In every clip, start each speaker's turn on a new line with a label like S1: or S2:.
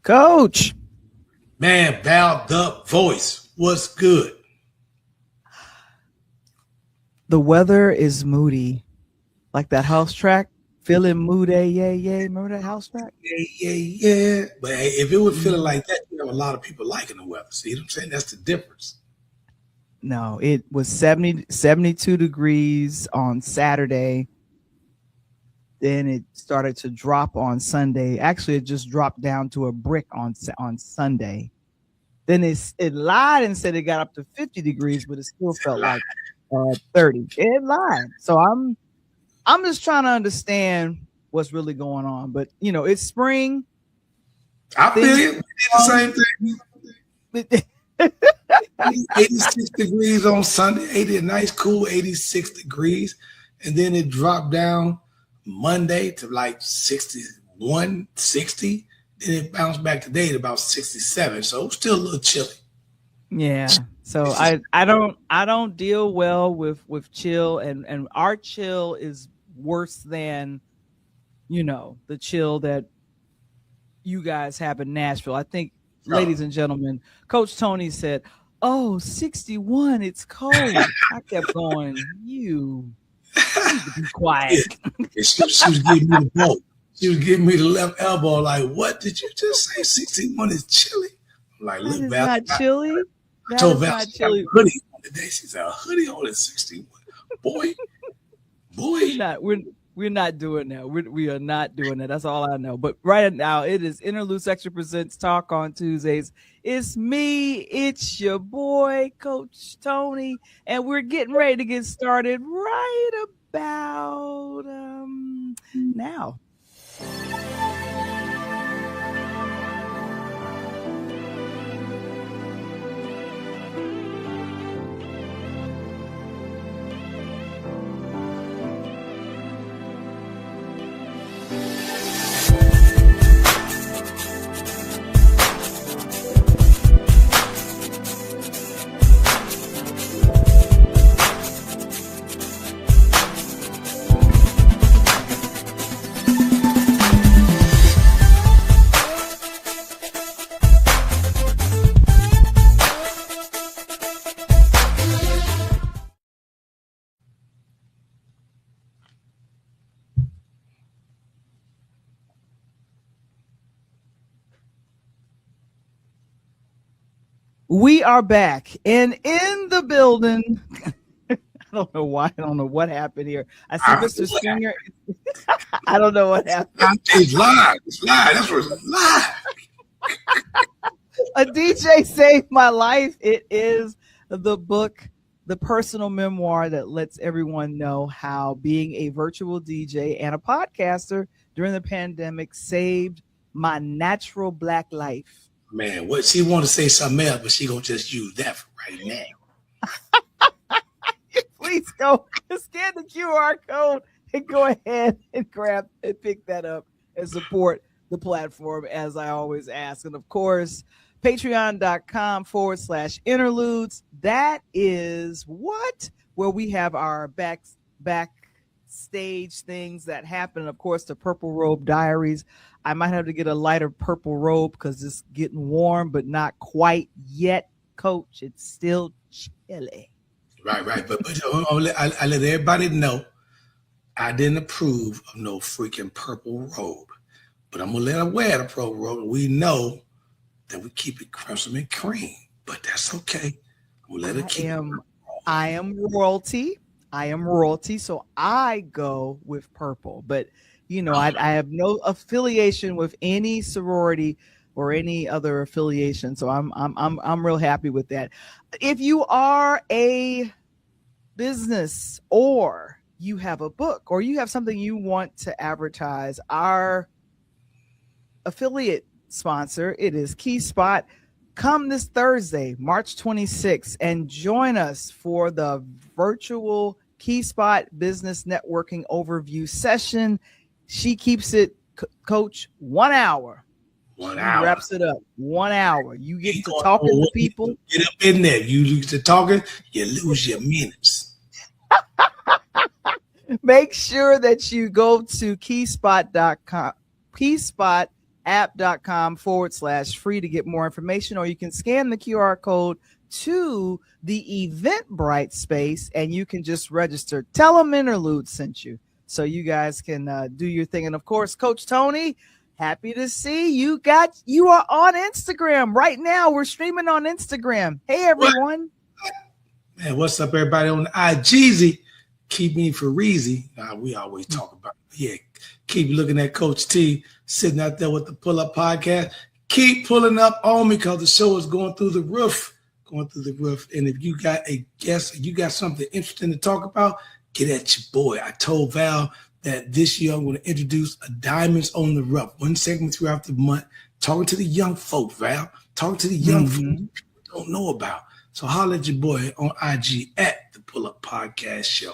S1: Coach.
S2: Man, Val the voice. What's good?
S1: The weather is moody. Like that house track. Feeling moody, yeah, yeah. Remember that house track?
S2: Yeah. But hey, if it was feeling like that, you have a lot of people liking the weather. See what I'm saying? That's the difference.
S1: No, it was 72 degrees on Saturday. Then it started to drop on Sunday. Actually, it just dropped down to a brick on Sunday. Then it lied and said it got up to 50 degrees, but it still felt like 30. It lied. So I'm just trying to understand what's really going on. But it's spring.
S2: I feel you. We did the same thing. 86 degrees on Sunday, 80, a nice cool 86 degrees. And then it dropped down Monday to like 61, 60. Then it bounced back today to about 67. So it's still a little chilly.
S1: Yeah. So I don't deal well with chill, and our chill is worse than the chill that you guys have in Nashville. I think, ladies and gentlemen, Coach Tony said, "Oh, 61, it's cold." I kept going, you need to be quiet.
S2: She was giving me the ball. She was giving me the left elbow, like, what did you just say? 61 is chilly. I'm like, look,
S1: That
S2: Val.
S1: is not chilly.
S2: I told Val, I got a hoodie on today. She said, a hoodie on at 61. Boy.
S1: We're not doing that. We are not doing that. That's all I know. But right now, it is Interludes Extra Presents Talk on Tuesdays. It's me. It's your boy, Coach Tony. And we're getting ready to get started right about now. We are back and in the building. I don't know why. I don't know what happened here. I see Mr. Stringer. I don't know what happened.
S2: It's live. It's live. That's what it's live.
S1: A DJ saved my life. It is the book, the personal memoir that lets everyone know how being a virtual DJ and a podcaster during the pandemic saved my natural Black life.
S2: Man, what she want to say something else, but she gonna just use that for right now.
S1: Please go scan the QR code and go ahead and grab and pick that up and support the platform, as I always ask. And of course, patreon.com/interludes. That is where we have our backstage things that happen. Of course, the Purple Robe Diaries. I might have to get a lighter purple robe because it's getting warm, but not quite yet, Coach. It's still chilly.
S2: Right. But I let everybody know I didn't approve of no freaking purple robe. But I'm going to let her wear the purple robe. We know that we keep it crimson and cream, but that's okay. We'll let her keep it.
S1: I am royalty. So I go with purple. But I have no affiliation with any sorority or any other affiliation, so I'm real happy with that. If you are a business or you have a book or you have something you want to advertise, our affiliate sponsor, it is KeySpot. Come this Thursday, March 26th, and join us for the virtual KeySpot Business Networking Overview session. She keeps it, Coach, 1 hour.
S2: 1 hour.
S1: Wraps it up. 1 hour. You get to talking to people.
S2: Get up in there. You lose to talking, you lose your minutes.
S1: Make sure that you go to keyspot.com, app.com/free to get more information, or you can scan the QR code to the Eventbrite space and you can just register. Tell them Interludes sent you so you guys can do your thing. And of course, Coach Tony, happy to see you are on Instagram right now. We're streaming on Instagram. Hey, everyone.
S2: Man, what's up, everybody on the IGZ? Keep me for Reezy. We always talk about it. Yeah, keep looking at Coach T sitting out there with the Pull Up Podcast. Keep pulling up on me because the show is going through the roof. And if you got a guest, you got something interesting to talk about, get at your boy. I told Val that this year I'm going to introduce a Diamonds on the Rough, one segment throughout the month, talking to the young folk, Val. Talking to the young folk people don't know about. So holler at your boy on IG at the Pull Up Podcast Show.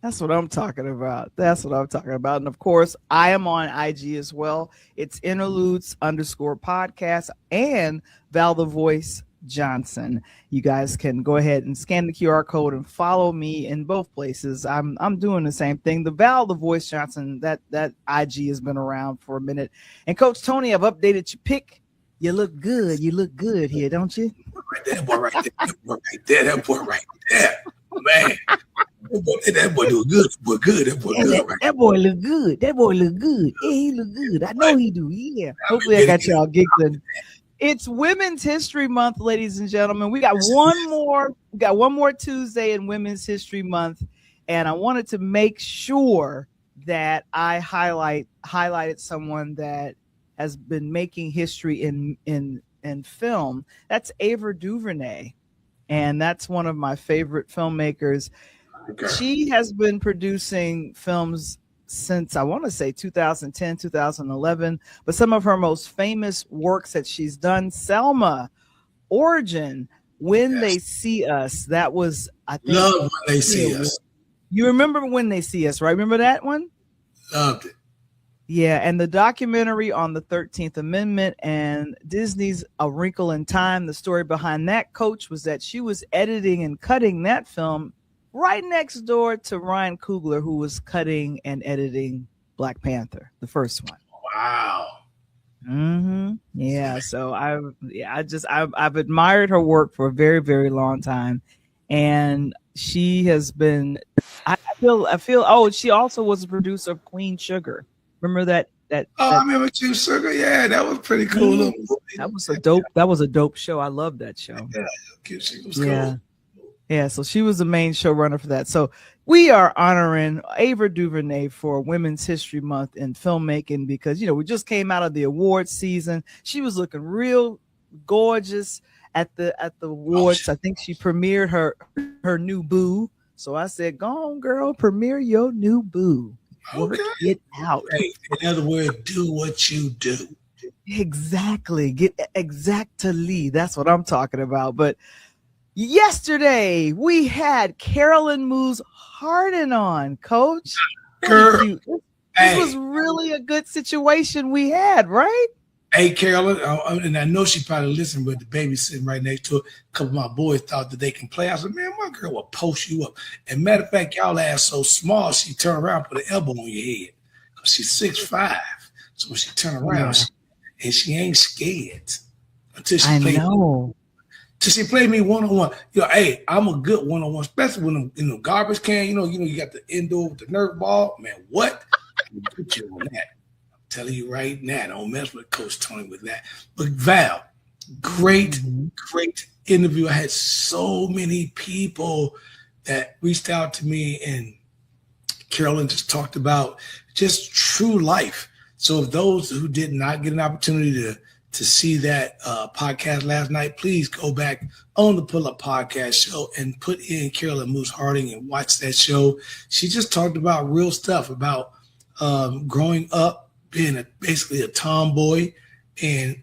S1: That's what I'm talking about. And of course, I am on IG as well. It's Interludes_podcast and Val the Voice Johnson. You guys can go ahead and scan the QR code and follow me in both places. I'm doing the same thing. The Val the Voice Johnson, that IG has been around for a minute. And Coach Tony, I've updated your pic. You look good. You look good here, don't you?
S2: That boy right there. Man. That boy do good. That boy look good.
S1: That boy look good. Yeah, he look good. I know he do. Yeah. Hopefully I got y'all giggling. It's Women's History Month, ladies and gentlemen. We got one more Tuesday in Women's History Month, and I wanted to make sure that I highlighted someone that has been making history in film. That's Ava DuVernay, and that's one of my favorite filmmakers. Okay. She has been producing films since I want to say 2010, 2011, but some of her most famous works that she's done, Selma, Origin, When They See Us, that was, I think.
S2: Love When They See Us.
S1: You remember When They See Us, right? Remember that one?
S2: Loved it.
S1: Yeah, and the documentary on the 13th Amendment and Disney's A Wrinkle in Time, the story behind that, Coach, was that she was editing and cutting that film right next door to Ryan Coogler, who was cutting and editing Black Panther, the first one.
S2: Wow.
S1: Yeah. So I've admired her work for a very, very long time, and she has been. I feel. Oh, she also was a producer of Queen Sugar. Remember that?
S2: I remember Queen Sugar. Yeah, that was pretty cool.
S1: That was a dope. That was a dope show. I love that show.
S2: Yeah, she was cool.
S1: Yeah, so she was the main showrunner for that. So we are honoring Ava DuVernay for Women's History Month in filmmaking because, we just came out of the awards season. She was looking real gorgeous at the awards. I think she premiered her new boo. So I said, go on, girl, premiere your new boo. Work it out.
S2: Hey, in other words, do what you do.
S1: Exactly. Exactly. That's what I'm talking about. But yesterday, we had Carolyn Moose Hardin on, Coach.
S2: Girl,
S1: this was really a good situation we had, right?
S2: Hey, Carolyn, and I know she probably listened, but the baby sitting right next to her. A couple of my boys thought that they can play. I said, man, my girl will post you up. And matter of fact, y'all ass so small, she turned around and put an elbow on your head. Because she's 6'5". So when she turned around, and she ain't scared until she played. I know. Till she played me one-on-one. Hey, I'm a good one-on-one, especially when I'm in the garbage can. You got the indoor with the Nerf ball. Man, what? I put you on that. I'm telling you right now, don't mess with Coach Tony with that. But Val, great interview. I had so many people that reached out to me, and Carolyn just talked about just true life. So if those who did not get an opportunity to see that podcast last night, please go back on the Pull Up Podcast Show and put in Carolyn Moose Harding and watch that show. She just talked about real stuff about growing up, being basically a tomboy, and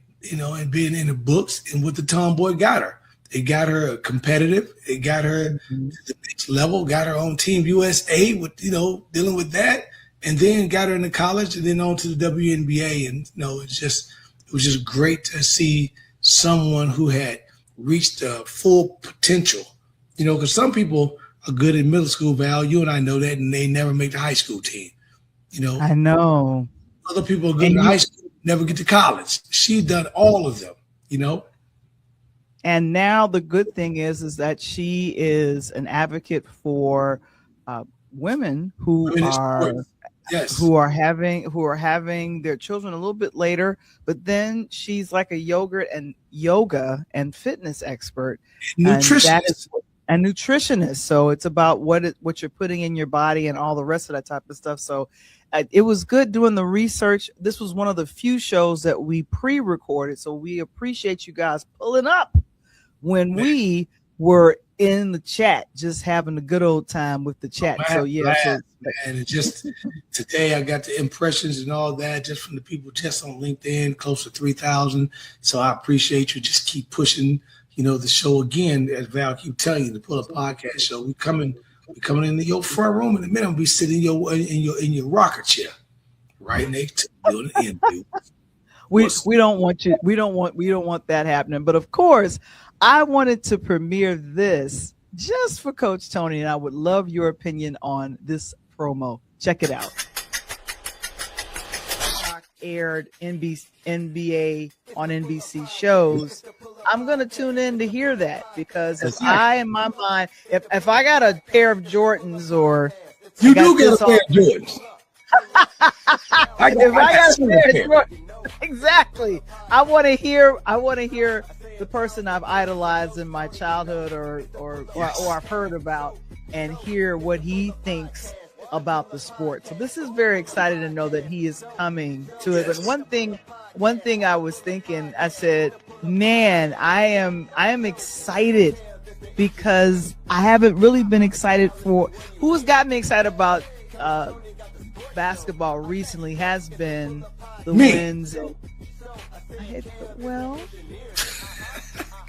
S2: being in the books, and what the tomboy got her. It got her competitive. It got her to the next level. Got her on Team USA with dealing with that, and then got her into college, and then on to the WNBA. And it was just great to see someone who had reached full potential. Because some people are good in middle school, Val. You and I know that, and they never make the high school team.
S1: I know.
S2: Other people are good in high school, never get to college. She's done all of them, you know.
S1: And now the good thing is that she is an advocate for women who are
S2: yes.
S1: who are having their children a little bit later. But then she's like a yoga and fitness expert,
S2: Nutritionist.
S1: And nutritionist. So it's about what you're putting in your body and all the rest of that type of stuff. So it was good doing the research. This was one of the few shows that we pre-recorded. So we appreciate you guys pulling up when we were in the chat, just having a good old time with the chat.
S2: And it just today I got the impressions and all that just from the people just on LinkedIn, close to 3,000. So I appreciate you. Just keep pushing, the show again, as Val keep telling you, to pull a podcast show. We coming into your front room in a minute. We'll be sitting in your rocker chair right next to you in the interview.
S1: We don't want that happening. But of course, I wanted to premiere this just for Coach Tony, and I would love your opinion on this promo. Check it out. Aired NBA on NBC shows. I'm going to tune in to hear that, because if I, in my mind, if I got a pair of Jordans, or
S2: you do get a pair of Jordans.
S1: Exactly. I want to hear the person I've idolized in my childhood or I've heard about, and hear what he thinks about the sport. So this is very exciting to know that he is coming to it. But one thing I was thinking, I said, man, I am excited, because I haven't really been excited for who's got me excited about basketball recently has been the wins. Well,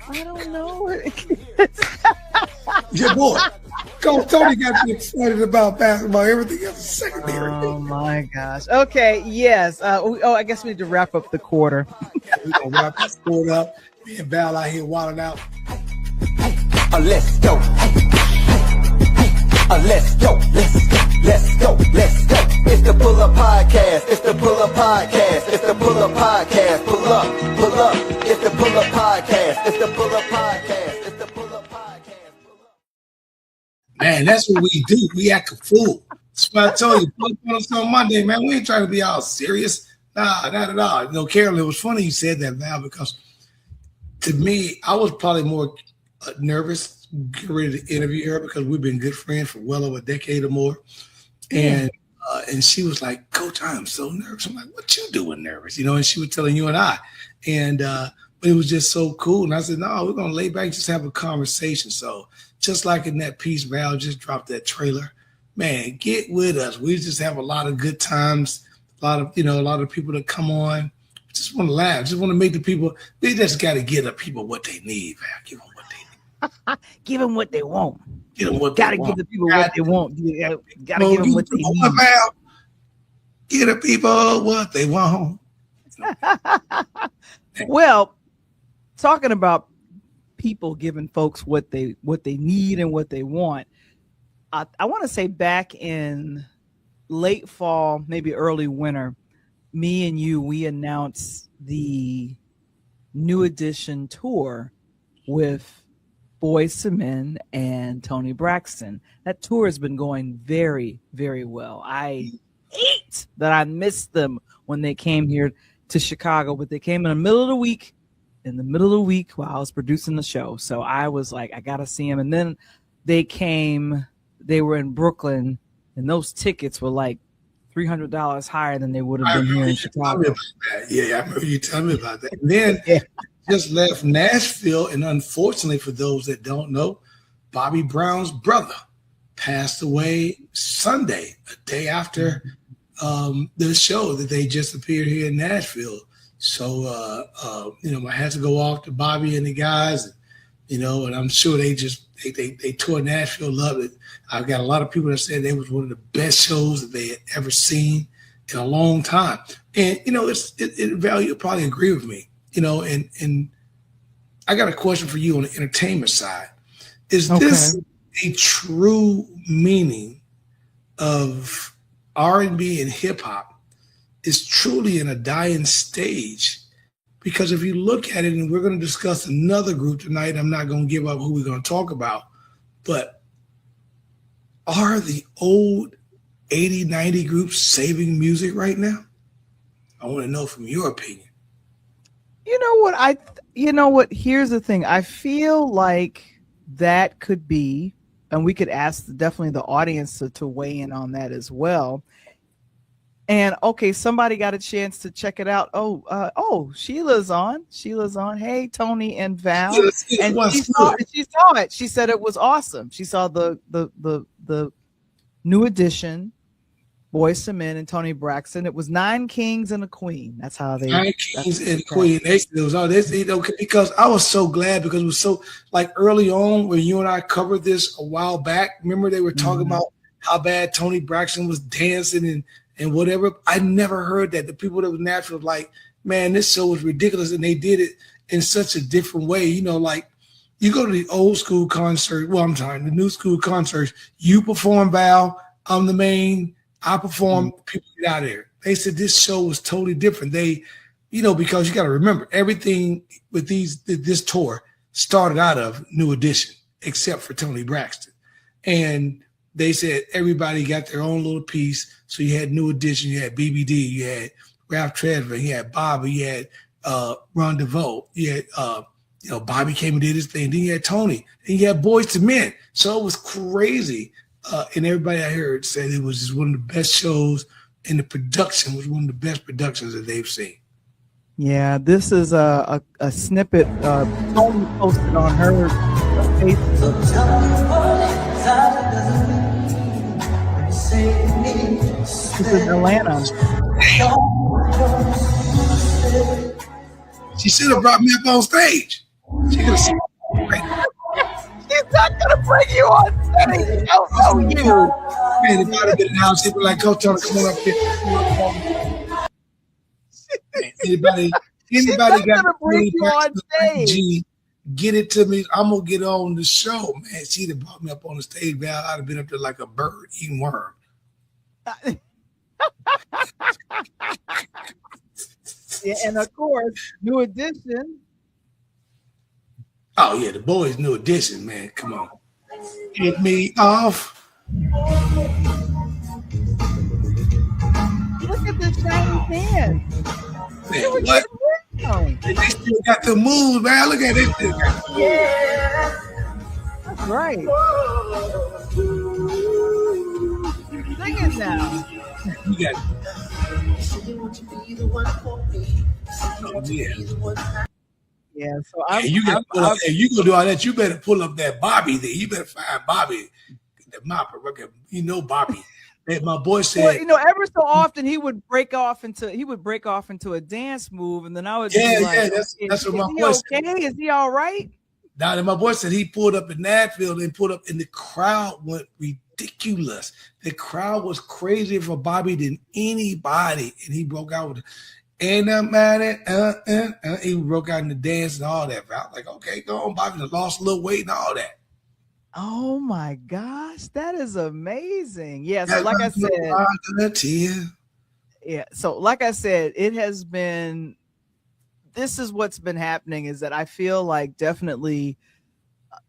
S1: I don't know.
S2: Your boy, Coach Tony got me excited about basketball. Everything else is secondary.
S1: Oh my gosh. Okay. Yes. I guess we need to wrap up the quarter.
S2: We're gonna wrap this quarter up. Me and Val out here wilding out.
S3: Let's go. Let's go. Let's go. It's the Pull Up Podcast. It's the Pull Up Podcast. It's the Pull Up Podcast. Pull up. It's the Pull Up Podcast. It's the Pull Up Podcast. It's the Pull Up Podcast.
S2: Man, that's what we do. We act a fool. That's what I told you. Put us on Monday, man. We ain't trying to be all serious. Nah, not at all. Carolyn, it was funny you said that, Val, because to me, I was probably more nervous getting ready to interview her, because we've been good friends for well over a decade or more. And she was like, Coach, I am so nervous. I'm like, what you doing nervous? And she was telling you and I. And but it was just so cool. And I said, no, we're going to lay back and just have a conversation. So just like in that piece, Val just dropped that trailer. Man, get with us. We just have a lot of good times. A lot of people that come on. Just want to laugh. Just want to make the people, they just got to give the people what they need, Val. Give them what they need.
S1: Give them what they want.
S2: Give them what
S1: gotta
S2: they want.
S1: Give the people what they want. Gotta give them what they need.
S2: Give the people what they want.
S1: Well, talking about people giving folks what they need and what they want, I want to say back in late fall, maybe early winter, me and you, we announced the New Edition tour with Boyz II Men and Tony Braxton. That tour has been going very, very well. I hate that I missed them when they came here to Chicago, but they came in the middle of the week while I was producing the show. So I was like, I got to see them. And then they were in Brooklyn, and those tickets were like $300 higher than they would have been here in Chicago.
S2: Yeah, I remember you telling me about that. And then just left Nashville, and unfortunately for those that don't know, Bobby Brown's brother passed away Sunday, a day after the show that they just appeared here in Nashville. So, I had to go off to Bobby and the guys, and I'm sure they toured Nashville, loved it. I've got a lot of people that said it was one of the best shows that they had ever seen in a long time. And, Val, you'll probably agree with me, and I got a question for you on the entertainment side. Is this a true meaning of R&B and hip hop? is truly in a dying stage. Because if you look at it, and we're going to discuss another group tonight, I'm not going to give up who we're going to talk about, but are the old 80, 90 groups saving music right now? I want to know from your opinion.
S1: You know what? Here's the thing. I feel like that could be, and we could ask definitely the audience to weigh in on that as well. And okay, somebody got a chance to check it out. Sheila's on. Hey, Tony and Val. And she saw it. She said it was awesome. She saw the new edition, Boyz II Men and Tony Braxton. It was 9 Kings and a Queen. That's how they
S2: 9 Kings and a Queen. It was all this, because I was so glad, because it was so, like, early on when you and I covered this a while back. Remember they were talking about how bad Tony Braxton was dancing and whatever. I never heard that. The people that was natural, like, man, this show was ridiculous, and they did it in such a different way. Like, you go to the old school concert. Well, I'm sorry, the new school concerts. You perform, Val. I'm the main. I perform. People get out of there. They said this show was totally different. They, because you got to remember, everything with this tour started out of New Edition, except for Tony Braxton, and they said everybody got their own little piece. So you had New Edition, you had BBD, you had Ralph Tresvant, you had Bobby, you had Ron DeVoe, you had Bobby came and did his thing. Then you had Tony, and you had Boyz II Men. So it was crazy. And everybody I heard said it was just one of the best shows, and the production was one of the best productions that they've seen.
S1: Yeah, this is a snippet Tony posted on her Facebook. This is Atlanta.
S2: She should have brought me up on stage. She could have said,
S1: she's not gonna bring you on stage. Oh, you.
S2: Man, it might have been an house. She'd be like, Coach Tony, come on up here. Anybody got to bring you on stage? Get it to me. I'm gonna get on the show, man. She'd have brought me up on the stage, Val. I'd have been up there like a bird eating worm.
S1: Yeah, and of course, New Edition.
S2: Oh yeah, the boys' New Edition, man. Come on, get me off.
S1: Look at the shiny pan.
S2: Man, what? They still got the moves, man. Look at it.
S1: Yeah, that's right. Sing it now.
S2: You got it. Oh, yeah.
S1: Yeah, so
S2: if you gonna do all that, you better pull up that Bobby there. You better find Bobby, the mopper. Bobby. And my boy said,
S1: well, ever so often he would break off into a dance move, and then I would be like,
S2: that's what my boy said.
S1: Is he all right?
S2: Now, and my boy said he pulled up in Nashville and pulled up, and the crowd went ridiculous. The crowd was crazier for Bobby than anybody, and he broke out with and he broke out in the dance and all that. I was like, okay, go on, Bobby. Lost a little weight and all that.
S1: Oh my gosh, that is amazing. Yeah, so like I said, this is what's been happening, is that I feel like definitely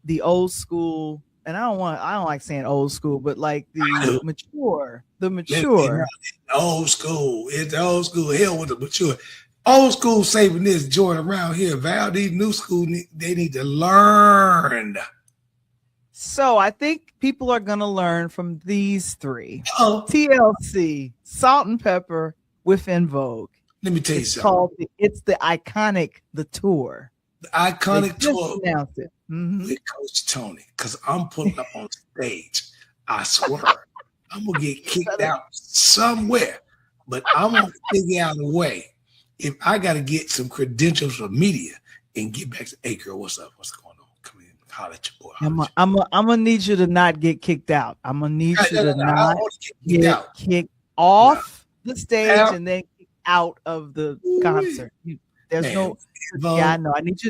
S1: the old school, and I don't like saying old school, but like the mature.
S2: Old school. It's old school. Hell with the mature. Old school saving this joint around here. Val, these new school, they need to learn.
S1: So I think people are going to learn from these three. TLC, Salt and Pepper with En Vogue.
S2: Let me tell you something.
S1: It's the iconic, the tour.
S2: The iconic tour
S1: announced it.
S2: With Coach Tony, because I'm pulling up on stage. I swear. I'm going to get kicked out somewhere, but I'm going to figure out a way. If I got to get some credentials from media and get back to, hey, girl, what's up? What's going on? Come in, holler at your boy.
S1: I'm gonna need you to not get kicked out. I'm gonna need you to not get kicked off the stage and then kicked out of the concert. There's I know. I need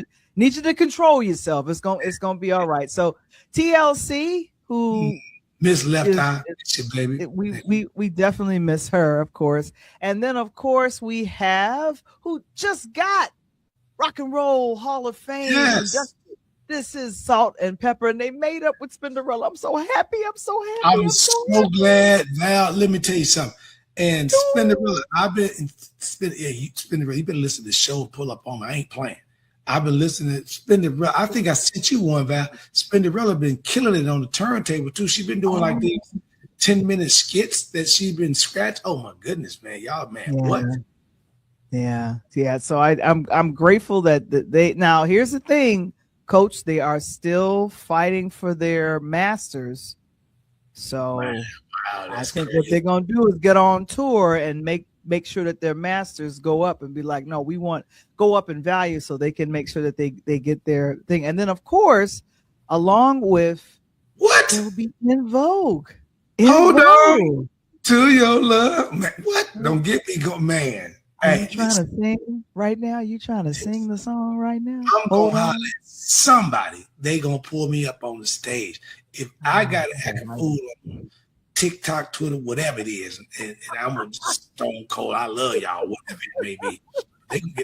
S1: you to control yourself. It's gonna be all right. So TLC, who
S2: Miss Left Eye, shit, baby.
S1: We definitely miss her, of course. And then, of course, we have who just got Rock and Roll Hall of Fame.
S2: Yes.
S1: This is Salt and Pepper, and they made up with Spinderella. I'm so happy.
S2: I'm so glad. Val, let me tell you something. And Spinderella, I've been Spinderella. You've been listening to the show. Pull up on me. I ain't playing. I've been listening to Spinderella. I think I sent you one, Val. Spinderella been killing it on the turntable too. She's been doing like these 10-minute skits that she's been scratched. Oh my goodness, man, y'all, man, what?
S1: Yeah. So I'm grateful that they. Now here's the thing, Coach. They are still fighting for their masters. So I think what they're gonna do is get on tour and make sure that their masters go up and be like, no, we want go up in value so they can make sure that they get their thing. And then of course, along with
S2: what
S1: it will be In Vogue.
S2: Hold on to your love, man. What? Don't get me go, man.
S1: Are you trying to sing right now? You trying to sing the song right now?
S2: I'm gonna holler at somebody. They gonna pull me up on the stage. If I got to act a fool on TikTok, Twitter, whatever it is, and I'm gonna just stone cold. I love y'all, whatever it may be.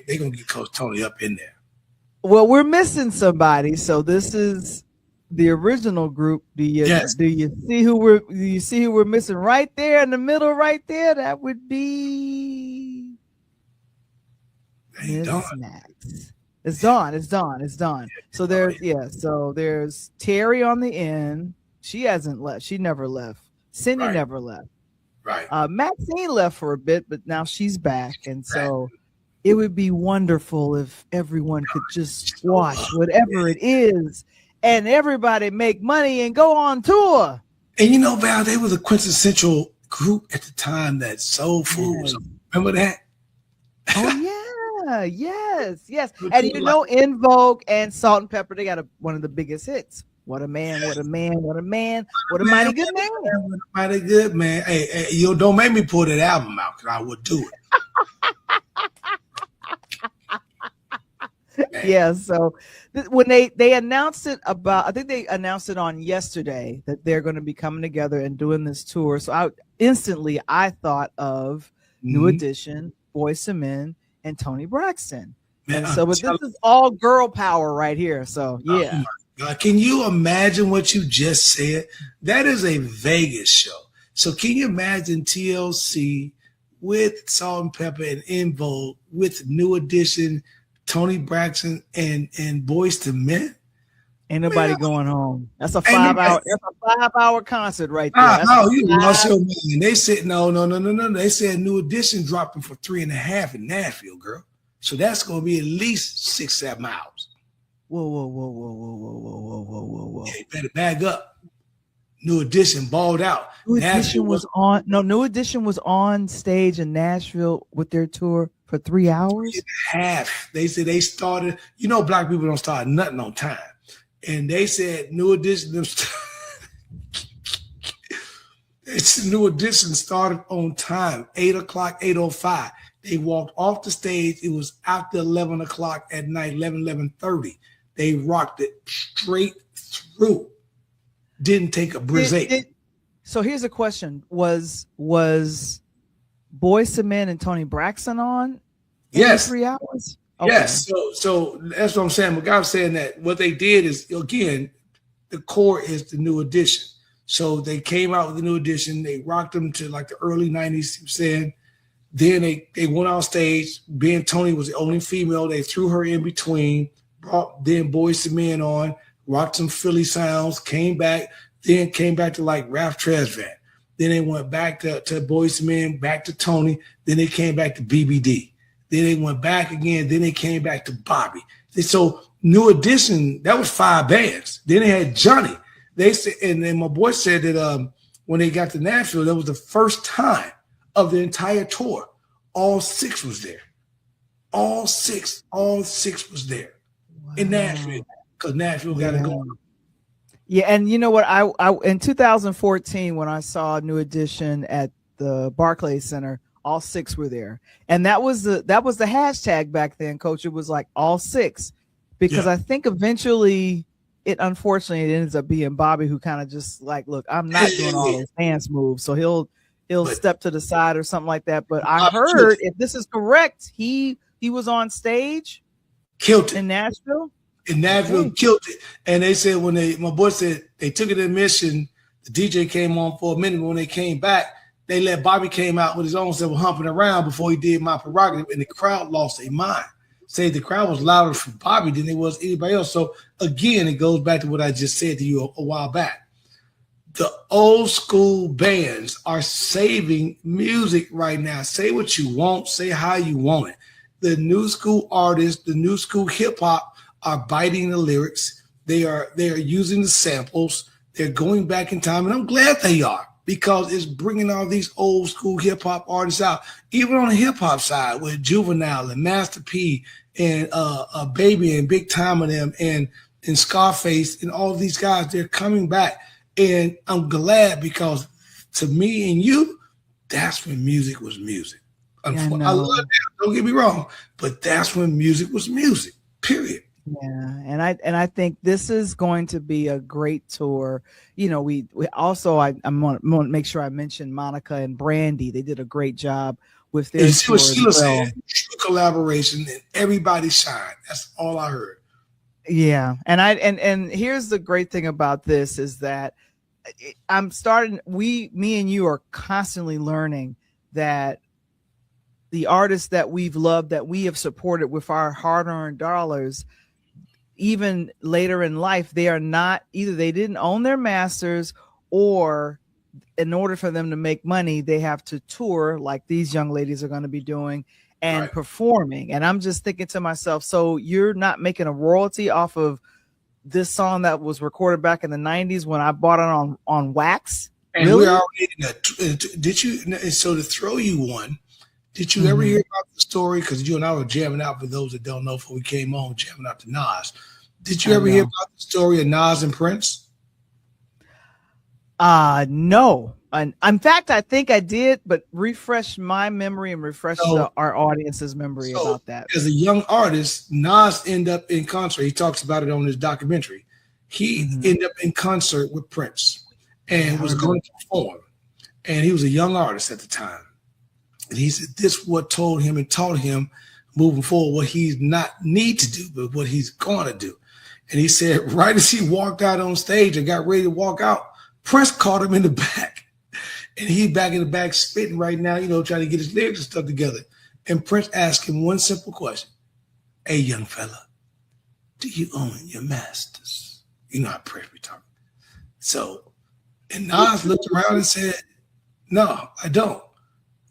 S2: They gonna get Coach Tony up in there.
S1: Well, we're missing somebody, so this is the original group. Do you see who we're missing right there in the middle, right there? That would be Miss Max. It's Dawn. So there's Terry on the end. She hasn't left. She never left. Cindy never left.
S2: Right.
S1: Maxine left for a bit, but now she's back. And so it would be wonderful if everyone could just watch whatever it is and everybody make money and go on tour.
S2: And you know, Val, they were the quintessential group at the time that Soul Food was. Remember that?
S1: Oh, yeah. Yes. And you know, In Vogue and Salt and Pepper, they got one of the biggest hits. What a man, what a man, what a man, what a mighty good man.
S2: What a mighty good man. Hey, you don't make me pull that album out because I would do
S1: it. Yeah, so when they announced it I think they announced it on yesterday that they're going to be coming together and doing this tour. So I thought of New Edition, Boyz II Men, and Tony Braxton. Man, and so but this is all girl power right here. So yeah.
S2: God, can you imagine what you just said? That is a Vegas show. So can you imagine TLC with Salt and Pepper and In Vogue with New Edition, Tony Braxton, and Boyz II Men?
S1: Ain't nobody going home. That's a 5-hour concert right there.
S2: No, you lost your mind. They said no. They said New Edition dropping for 3.5 in Nashville, girl. So that's gonna be at least 6-7 hours.
S1: Whoa.
S2: Yeah, you better bag up. New Edition balled out.
S1: New Edition was on stage in Nashville with their tour for 3 hours.
S2: Half. They said they started, you know, black people don't start nothing on time. And they said New Edition New Edition started on time, 8 o'clock, 8:05. They walked off the stage. It was after 11 o'clock at night, 11:30. They rocked it straight through. Didn't take a break.
S1: So here's a question: Was Boyz II Men and Tony Braxton on?
S2: Yes.
S1: 3 hours. Okay.
S2: Yes. So that's what I'm saying. But God's saying that what they did is, again, the core is the New Edition. So they came out with the New Edition. They rocked them to like the early 90s, saying. Then they went on stage. Being Tony was the only female. They threw her in between. Brought then Boyz II Men on. Rocked some Philly sounds. Came back. Then came back to like Ralph Tresvant. Then they went back to Boyz II Men. Back to Tony. Then they came back to BBD. Then they went back again. Then they came back to Bobby. So New Edition, that was 5 bands. Then they had Johnny. They said, and then my boy said that when they got to Nashville, that was the first time of the entire tour. All 6 was there. All six was there. Wow. In Nashville, because Nashville got to go.
S1: Yeah, and you know what? I in 2014 when I saw New Edition at the Barclays Center, all 6 were there, and that was the hashtag back then, Coach. It was like all 6, because I think eventually it unfortunately it ends up being Bobby who kind of just like, look, I'm not doing all those dance moves, so he'll step to the side or something like that. But I heard, if this is correct, he was on stage,
S2: killed it
S1: in Nashville.
S2: Killed it. And they said my boy said they took it in mission. The DJ came on for a minute. When they came back, they let Bobby came out with his own self humping around before he did My Prerogative, and the crowd lost their mind. Say the crowd was louder for Bobby than it was anybody else. So again, it goes back to what I just said to you a while back. The old school bands are saving music right now. Say what you want, say how you want it. The new school artists, the new school hip hop are biting the lyrics. They are using the samples. They're going back in time, and I'm glad they are, because it's bringing all these old school hip hop artists out. Even on the hip hop side with Juvenile and Master P and Baby and Big Time of them and Scarface and all these guys, they're coming back. And I'm glad, because to me and you, that's when music was music. I love that. Don't get me wrong, but that's when music was music. Period.
S1: Yeah, and I think this is going to be a great tour. You know, we also I'm going to make sure I mention Monica and Brandy. They did a great job with their tour.
S2: Sheila said, true collaboration, and everybody shined. That's all I heard.
S1: Yeah, and here's the great thing about this is that me and you are constantly learning that the artists that we've loved, that we have supported with our hard-earned dollars, even later in life, they are not, either they didn't own their masters, or in order for them to make money, they have to tour like these young ladies are going to be doing and performing. And I'm just thinking to myself, so you're not making a royalty off of this song that was recorded back in the 90s when I bought it on wax?
S2: And really? We're already did you, so to throw you one, did you ever hear about the story? Because you and I were jamming out, for those that don't know, before we came on, jamming out to Nas. Did you ever hear about the story of Nas and Prince?
S1: No. And in fact, I think I did, but refresh my memory and refresh our audience's memory about that.
S2: As a young artist, Nas ended up in concert. He talks about it on his documentary. He ended up in concert with Prince and was going to perform. And he was a young artist at the time. And he said this what told him and taught him moving forward what he's not need to do, but what he's going to do. And he said right as he walked out on stage and got ready to walk out, Prince caught him in the back. And he back in the back spitting right now, you know, trying to get his lyrics and stuff together. And Prince asked him one simple question. Hey, young fella, do you own your masters? You know how Prince be talking. So, and Nas looked around and said, no, I don't.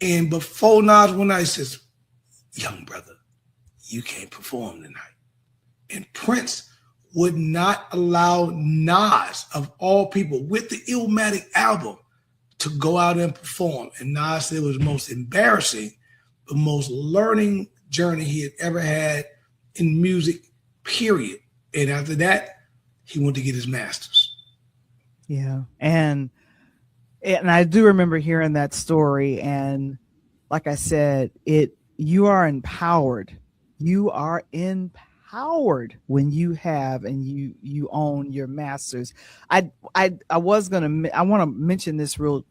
S2: And before Nas went out, he says, young brother, you can't perform tonight. And Prince would not allow Nas, of all people, with the Illmatic album, to go out and perform. And Nas said it was the most embarrassing, the most learning journey he had ever had in music, period. And after that, he went to get his masters.
S1: Yeah. And I do remember hearing that story. And like I said, you are empowered. You are empowered when you have and you own your masters. I want to mention this real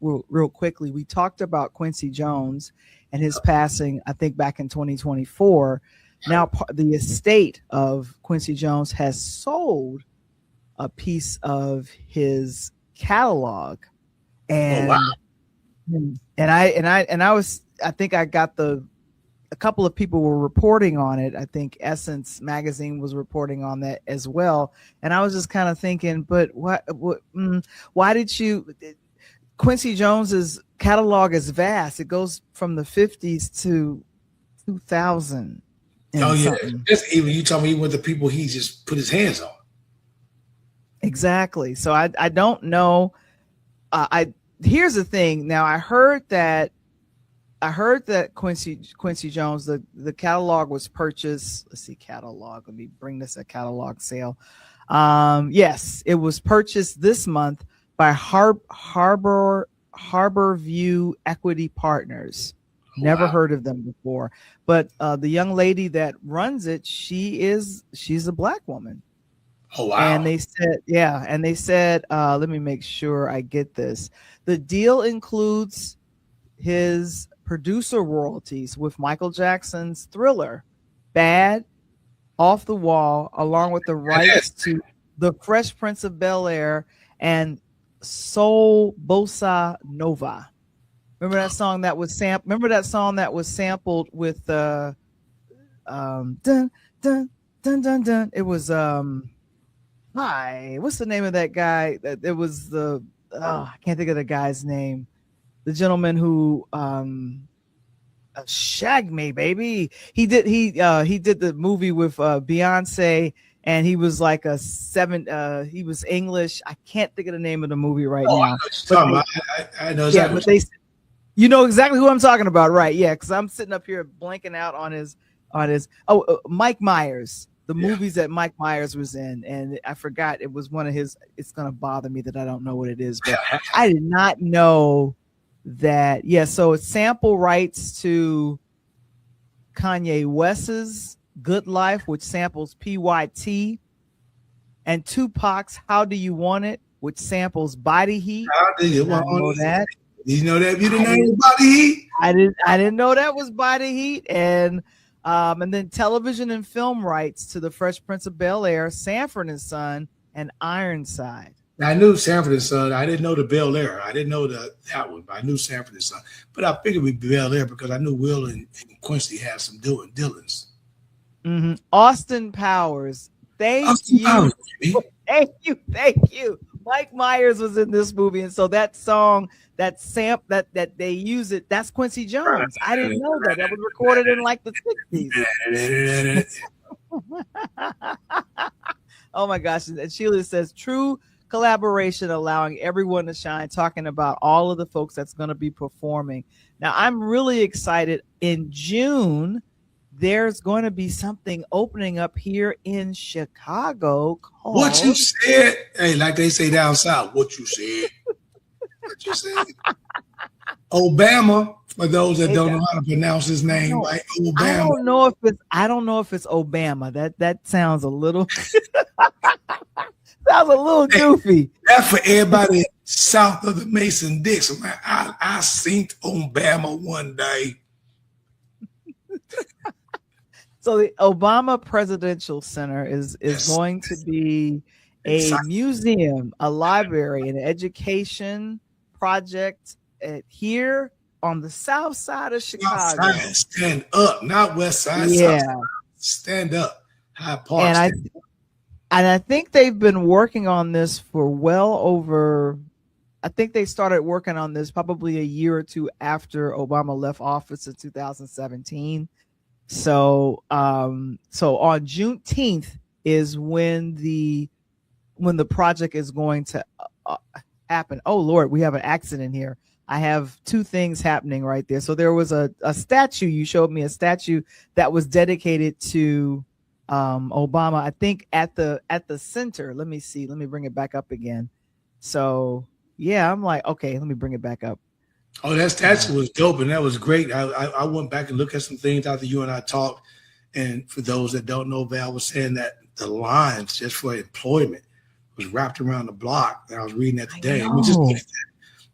S1: quickly. We talked about Quincy Jones and his passing, I think back in 2024. Now the estate of Quincy Jones has sold a piece of his catalog, and I think I got a couple of people were reporting on it. I think Essence magazine was reporting on that as well. And I was just kind of thinking, but why did you, Quincy Jones's catalog is vast. It goes from the 50s to 2000.
S2: Oh yeah. Just even you told me he went to people he just put his hands on.
S1: Exactly. So I don't know. Here's the thing. Now I heard that Quincy Jones, the catalog was purchased. Let's see, catalog. Let me bring this a catalog sale. Yes, it was purchased this month by Harbor View Equity Partners. Never heard of them before, but the young lady that runs it, she's a Black woman.
S2: Oh wow.
S1: And they said, let me make sure I get this. The deal includes his producer royalties with Michael Jackson's Thriller, Bad, Off the Wall, along with the rights to The Fresh Prince of Bel-Air and Soul Bossa Nova. Remember that song that was sampled with dun dun dun dun dun. It was what's the name of that guy? It was I can't think of the guy's name. The gentleman who Shag Me Baby. He did the movie with Beyonce, and he was like he was English. I can't think of the name of the movie right now.
S2: I know exactly.
S1: But you know exactly who I'm talking about, right? Yeah, because I'm sitting up here blanking out on his Mike Myers. The movies that Mike Myers was in, and I forgot it was one of his. It's gonna bother me that I don't know what it is, but I did not know that. Yeah, so it's sample rights to Kanye West's Good Life, which samples PYT, and Tupac's How Do You Want It, which samples Body Heat.
S2: How do you want
S1: that?
S2: You know that you didn't know Body Heat?
S1: I didn't know that was Body Heat. And then television and film rights to The Fresh Prince of Bel-Air, Sanford and Son, and Ironside.
S2: I knew Sanford and Son. I didn't know the Bel-Air. I didn't know that one, but I knew Sanford and Son. But I figured it'd be Bel-Air because I knew Will and Quincy had some Dillons.
S1: Mm-hmm. Austin Powers. Thank you. Mike Myers was in this movie, and so that song, that they use it, that's Quincy Jones. I didn't know that. That was recorded in like the 60s. Oh my gosh. And Sheila says, true collaboration, allowing everyone to shine, talking about all of the folks that's going to be performing. Now, I'm really excited. In June, there's going to be something opening up here in Chicago called...
S2: What you said? Hey, like they say down south, what you said? What you said? Obama, for those that don't know how to pronounce his name, right? Obama.
S1: I don't know if it's Obama. That sounds a little goofy.
S2: That's for everybody south of the Mason-Dixon. I seen Obama one day.
S1: So the Obama Presidential Center is going to be a museum, a library, an education project here on the south side of Chicago.
S2: South side, stand up, not west side.
S1: Yeah,
S2: south side. Stand up. Hyde Park.
S1: And I think they've been working on this for well over. I think they started working on this probably a year or two after Obama left office in 2017. So on Juneteenth is when the project is going to happen. Oh Lord, we have an accident here. I have two things happening right there. So there was a statue. You showed me a statue that was dedicated to Obama. I think at the center. Let me see. Let me bring it back up again. So yeah, I'm like, okay, let me bring it back up.
S2: Oh, that statue was dope, and that was great. I went back and looked at some things after you and I talked. And for those that don't know, Val was saying that the lines just for employment was wrapped around the block. And I was reading that today.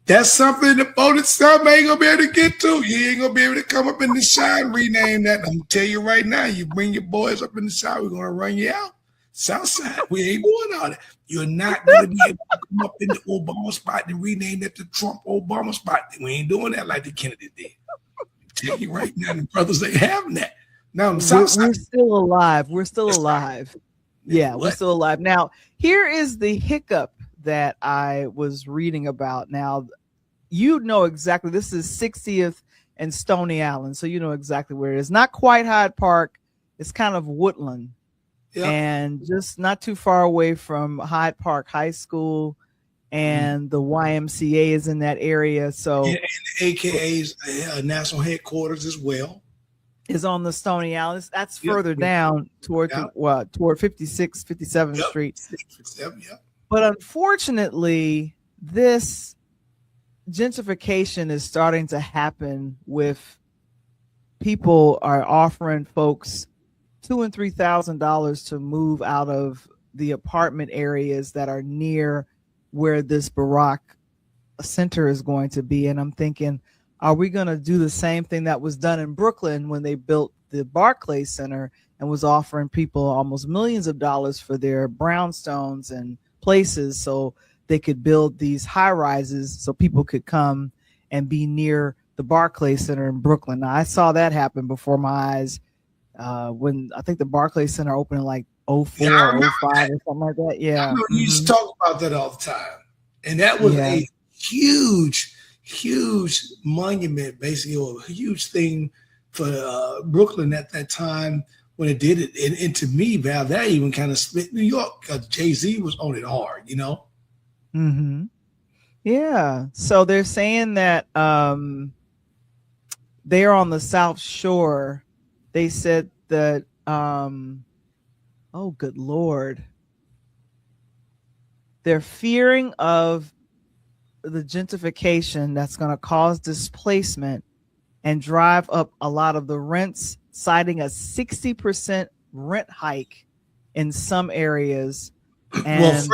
S2: That's something the voted some ain't gonna be able to get to. You ain't gonna be able to come up in the side and rename that. I'm gonna tell you right now, you bring your boys up in the side, we're gonna run you out. Southside, we ain't doing all that. You're not gonna be able to come up in the Obama spot and rename that the Trump Obama spot. We ain't doing that like the Kennedy did. I'm telling you right now, the brothers ain't having that. Now the Southside,
S1: we're still alive. We're still alive. Yeah, we're still alive. Now, here is the hiccup that I was reading about. Now, you know exactly, this is 60th and Stony Island, so you know exactly where it is. Not quite Hyde Park. It's kind of Woodland. Yep. And just not too far away from Hyde Park High School, and the YMCA is in that area. So
S2: and the AKA's national headquarters as well
S1: is on the Stony Island. That's further down toward 56th, 57th Street. But unfortunately, this gentrification is starting to happen with people are offering folks $2,000 and $3,000 to move out of the apartment areas that are near where this Barack Center is going to be. And I'm thinking, are we going to do the same thing that was done in Brooklyn when they built the Barclays Center and was offering people almost millions of dollars for their brownstones and places so they could build these high rises so people could come and be near the Barclays Center in Brooklyn. Now, I saw that happen before my eyes when I think the Barclays Center opened in like 04 or 05 or something like that. Yeah.
S2: I know you used to talk about that all the time. And that was a huge monument, basically, or a huge thing for Brooklyn at that time when it did it. And to me, Val, that even kind of split New York because Jay-Z was on it hard, you know?
S1: Mm-hmm. Yeah. So they're saying that they're on the South Shore. They said that, oh, good Lord. They're fearing of the gentrification that's going to cause displacement and drive up a lot of the rents, citing a 60% rent hike in some areas. And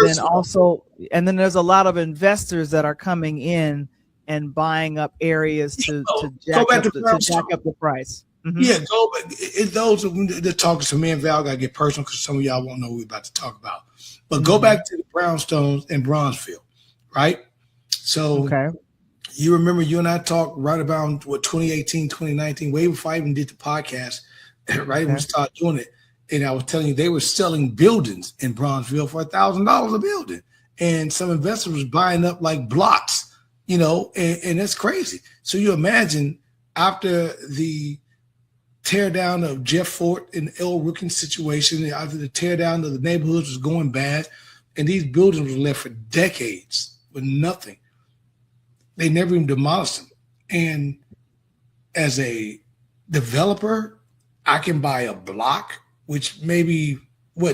S1: then there's a lot of investors that are coming in and buying up areas to jack up the price. Mm-hmm.
S2: Yeah, go back. Those that talking to me and Val got to get personal because some of y'all won't know what we're about to talk about. But go back to the brownstones in Bronzeville, right? So you remember you and I talked right about 2018, 2019, way before I even did the podcast, right? When we started doing it. And I was telling you, they were selling buildings in Bronzeville for $1,000 a building. And some investors was buying up like blocks, you know, and that's crazy. So you imagine after the tear down of Jeff Fort and El Rookin situation, after the tear down of the neighborhoods was going bad, and these buildings were left for decades with nothing. They never even demolished them. And as a developer, I can buy a block, which maybe 10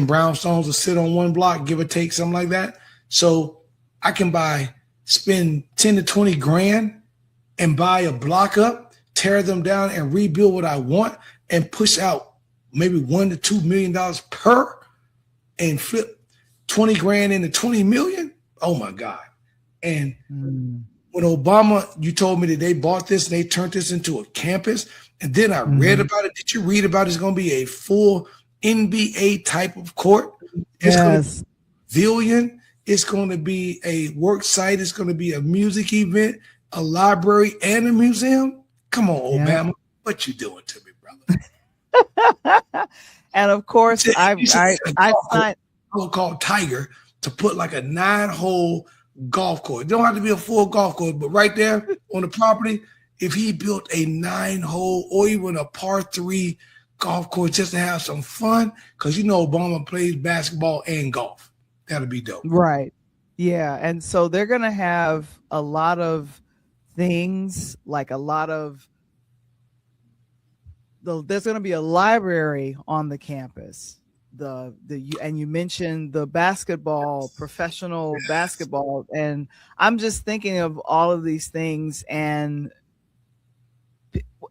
S2: brownstones will sit on one block, give or take, something like that. So I can spend 10 to 20 grand and buy a block up, tear them down and rebuild what I want and push out maybe $1 to $2 million per and flip 20 grand into 20 million. Oh my God. And when Obama, you told me that they bought this and they turned this into a campus. And then I read about it. Did you read about it? It's going to be a full NBA type of court. It's going to be a pavilion. It's going to be a work site. It's going to be a music event, a library, and a museum. Come on, Obama. What you doing to me, brother?
S1: And of course, I
S2: will call Tiger to put like a 9-hole golf course. It don't have to be a full golf course, but right there on the property, if he built a 9-hole or even a par 3 golf course just to have some fun, because you know Obama plays basketball and golf. That'll be dope.
S1: Right. Yeah. And so they're going to have a lot of things, like there's going to be a library on the campus. And you mentioned the basketball, professional basketball, and I'm just thinking of all of these things. And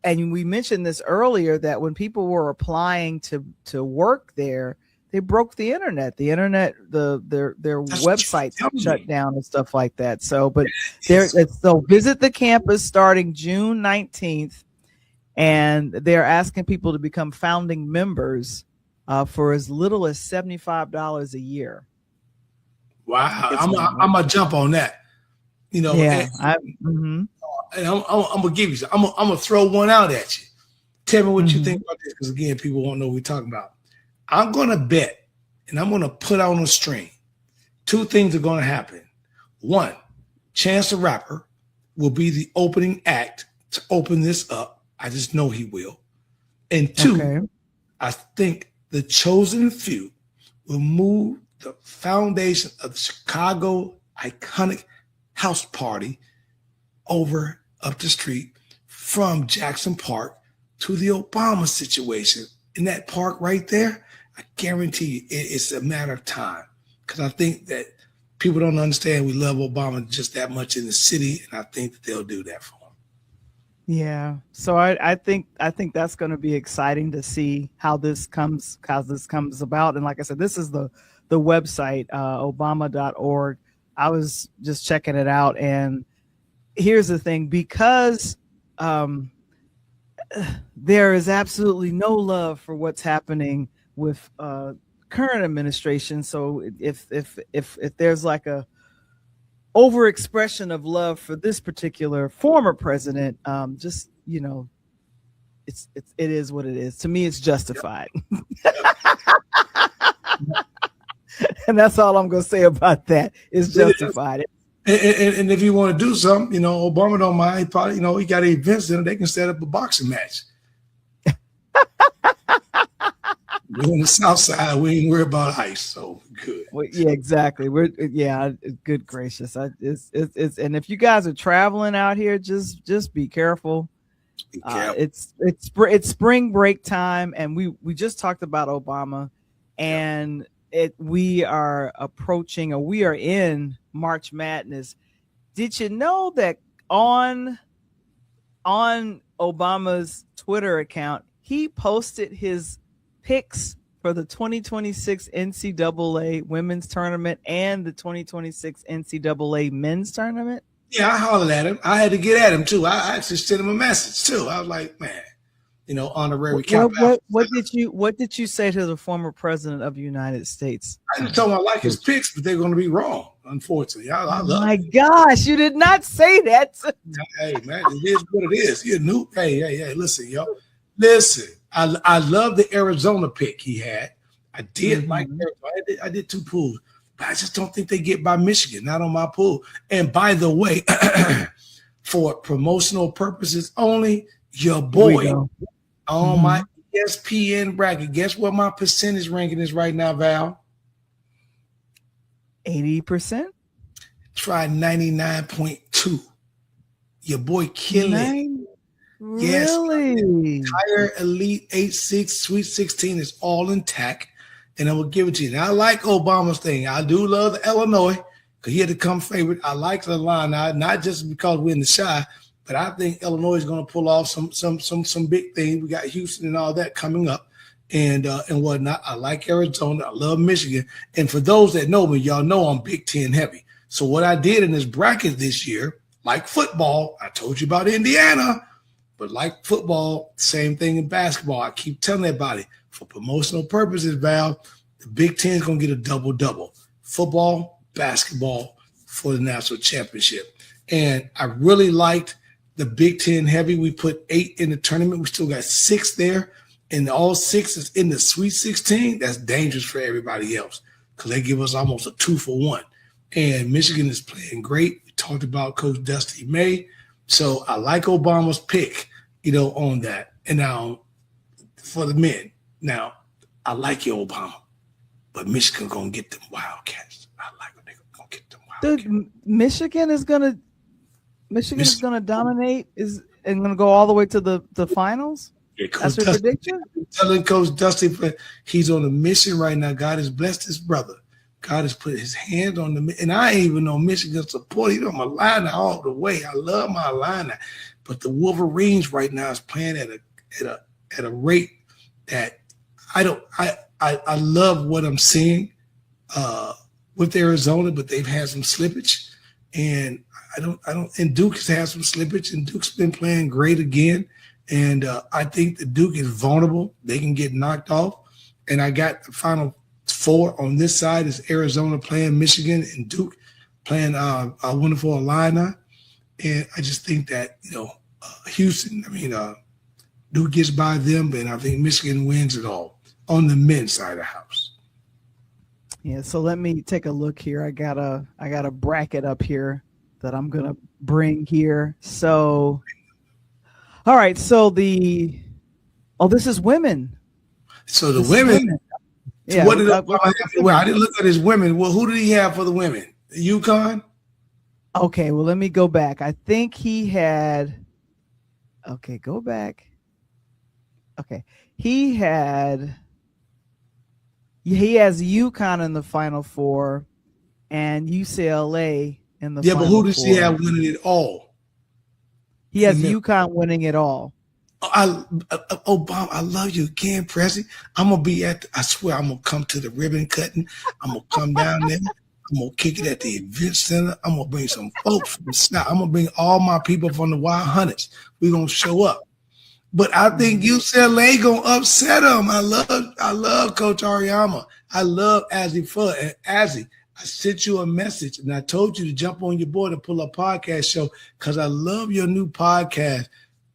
S1: we mentioned this earlier, that when people were applying to work there, they broke the internet. Their websites shut down and stuff like that. So, but so visit the campus starting June 19th, and they're asking people to become founding members for as little as $75 a year.
S2: Wow, I'm gonna jump on that. You know, and I'm gonna give you. I'm gonna throw one out at you. Tell me what you think about this, because again, people won't know what we're talking about. I'm gonna bet, and I'm gonna put out on a string. 2 things are gonna happen. 1, Chance the Rapper will be the opening act to open this up. I just know he will. And 2, I think the chosen few will move the foundation of the Chicago iconic house party over up the street from Jackson Park to the Obama situation. In that park right there, I guarantee you it's a matter of time, because I think that people don't understand we love Obama just that much in the city, and I think that they'll do that for him.
S1: Yeah. So I think that's going to be exciting to see how this comes about. And like I said, this is the website, obama.org. I was just checking it out, and here's the thing, because um, there is absolutely no love for what's happening with current administration. So if there's like a overexpression of love for this particular former president, just it is what it is. To me, it's justified. And that's all I'm going to say about that. It's justified.
S2: And if you want to do something, Obama don't mind. He probably, he got events in, they can set up a boxing match. We're on the South Side. We ain't worried about ice, so good.
S1: Well, yeah, exactly. Good gracious. It's and if you guys are traveling out here, just be careful.
S2: Be careful.
S1: It's spring break time, and we just talked about Obama, and we are approaching, or we are in March Madness. Did you know that on Obama's Twitter account, he posted his picks for the 2026 NCAA women's tournament and the 2026 NCAA men's tournament?
S2: Yeah, I hollered at him. I had to get at him too. I actually sent him a message too. I was like, man, honorary cap.
S1: What did you say to the former president of the United States?
S2: I just told him I like his picks, but they're going to be wrong, unfortunately. I love
S1: my gosh, you did not say that.
S2: Hey, man, it is what it is. You're new. Hey, listen, yo. Listen, I love the Arizona pick he had. I did like Arizona. I did 2 pools, but I just don't think they get by Michigan, not on my pool. And by the way, for promotional purposes only, your boy on my ESPN bracket. Guess what my percentage ranking is right now, Val?
S1: 80%?
S2: Try 99.2. Your boy killing. Yes,
S1: really?
S2: Entire Elite 8-6 Sweet 16 is all intact, and I will give it to you. Now, I like Obama's thing. I do love Illinois because he had to come favorite. I like the line, not just because we're in the Shy, but I think Illinois is going to pull off some big things. We got Houston and all that coming up, and whatnot. I like Arizona. I love Michigan. And for those that know me, y'all know I'm Big Ten heavy. So what I did in this bracket this year, like football, I told you about Indiana. But like football, same thing in basketball. I keep telling everybody, for promotional purposes, Val, the Big Ten is going to get a double-double. Football, basketball for the national championship. And I really liked the Big Ten heavy. We put 8 in the tournament. We still got 6 there. And all 6 is in the Sweet 16. That's dangerous for everybody else because they give us almost a 2-for-1. And Michigan is playing great. We talked about Coach Dusty May. So I like Obama's pick, on that. And now for the men, now I like you, Obama, but Michigan gonna get them Wildcats. I like when they're gonna get them Wildcats.
S1: Dude, Michigan is gonna dominate and gonna go all the way to the finals.
S2: Yeah,
S1: that's your prediction.
S2: I'm telling Coach Dusty, he's on a mission right now. God has blessed his brother. God has put his hand on the, and I ain't even know Michigan support. I'm a Illini all the way. I love my Illini, but the Wolverines right now is playing at a rate that I love what I'm seeing with Arizona, but they've had some slippage, and and Duke has had some slippage, and Duke's been playing great again, and I think the Duke is vulnerable. They can get knocked off, and I got the Final 4 on this side is Arizona playing Michigan and Duke playing a wonderful Illini. And I just think that, Houston, Duke gets by them, but I think Michigan wins it all on the men's side of the house.
S1: Yeah, so let me take a look here. I got a bracket up here that I'm gonna bring here. So all right, so this is women.
S2: So the women.
S1: Yeah,
S2: what did I didn't look at his women. Well, who did he have for the women? UConn?
S1: Okay, well, let me go back. I think he had go back. Okay. He has UConn in the Final 4 and UCLA in the Final 4.
S2: Yeah, but who does he have winning it all?
S1: He has UConn winning it all.
S2: Obama, I love you again, Prezi. I'm gonna be I swear, I'm gonna come to the ribbon cutting. I'm gonna come down there. I'm gonna kick it at the event center. I'm gonna bring some folks from the South. I'm gonna bring all my people from the Wild Hunters. We're gonna show up. But I think UCLA gonna upset them. I love Coach Ariyama. I love Azzy Fudd. And Azzy, I sent you a message and I told you to jump on your board and pull a podcast show because I love your new podcast.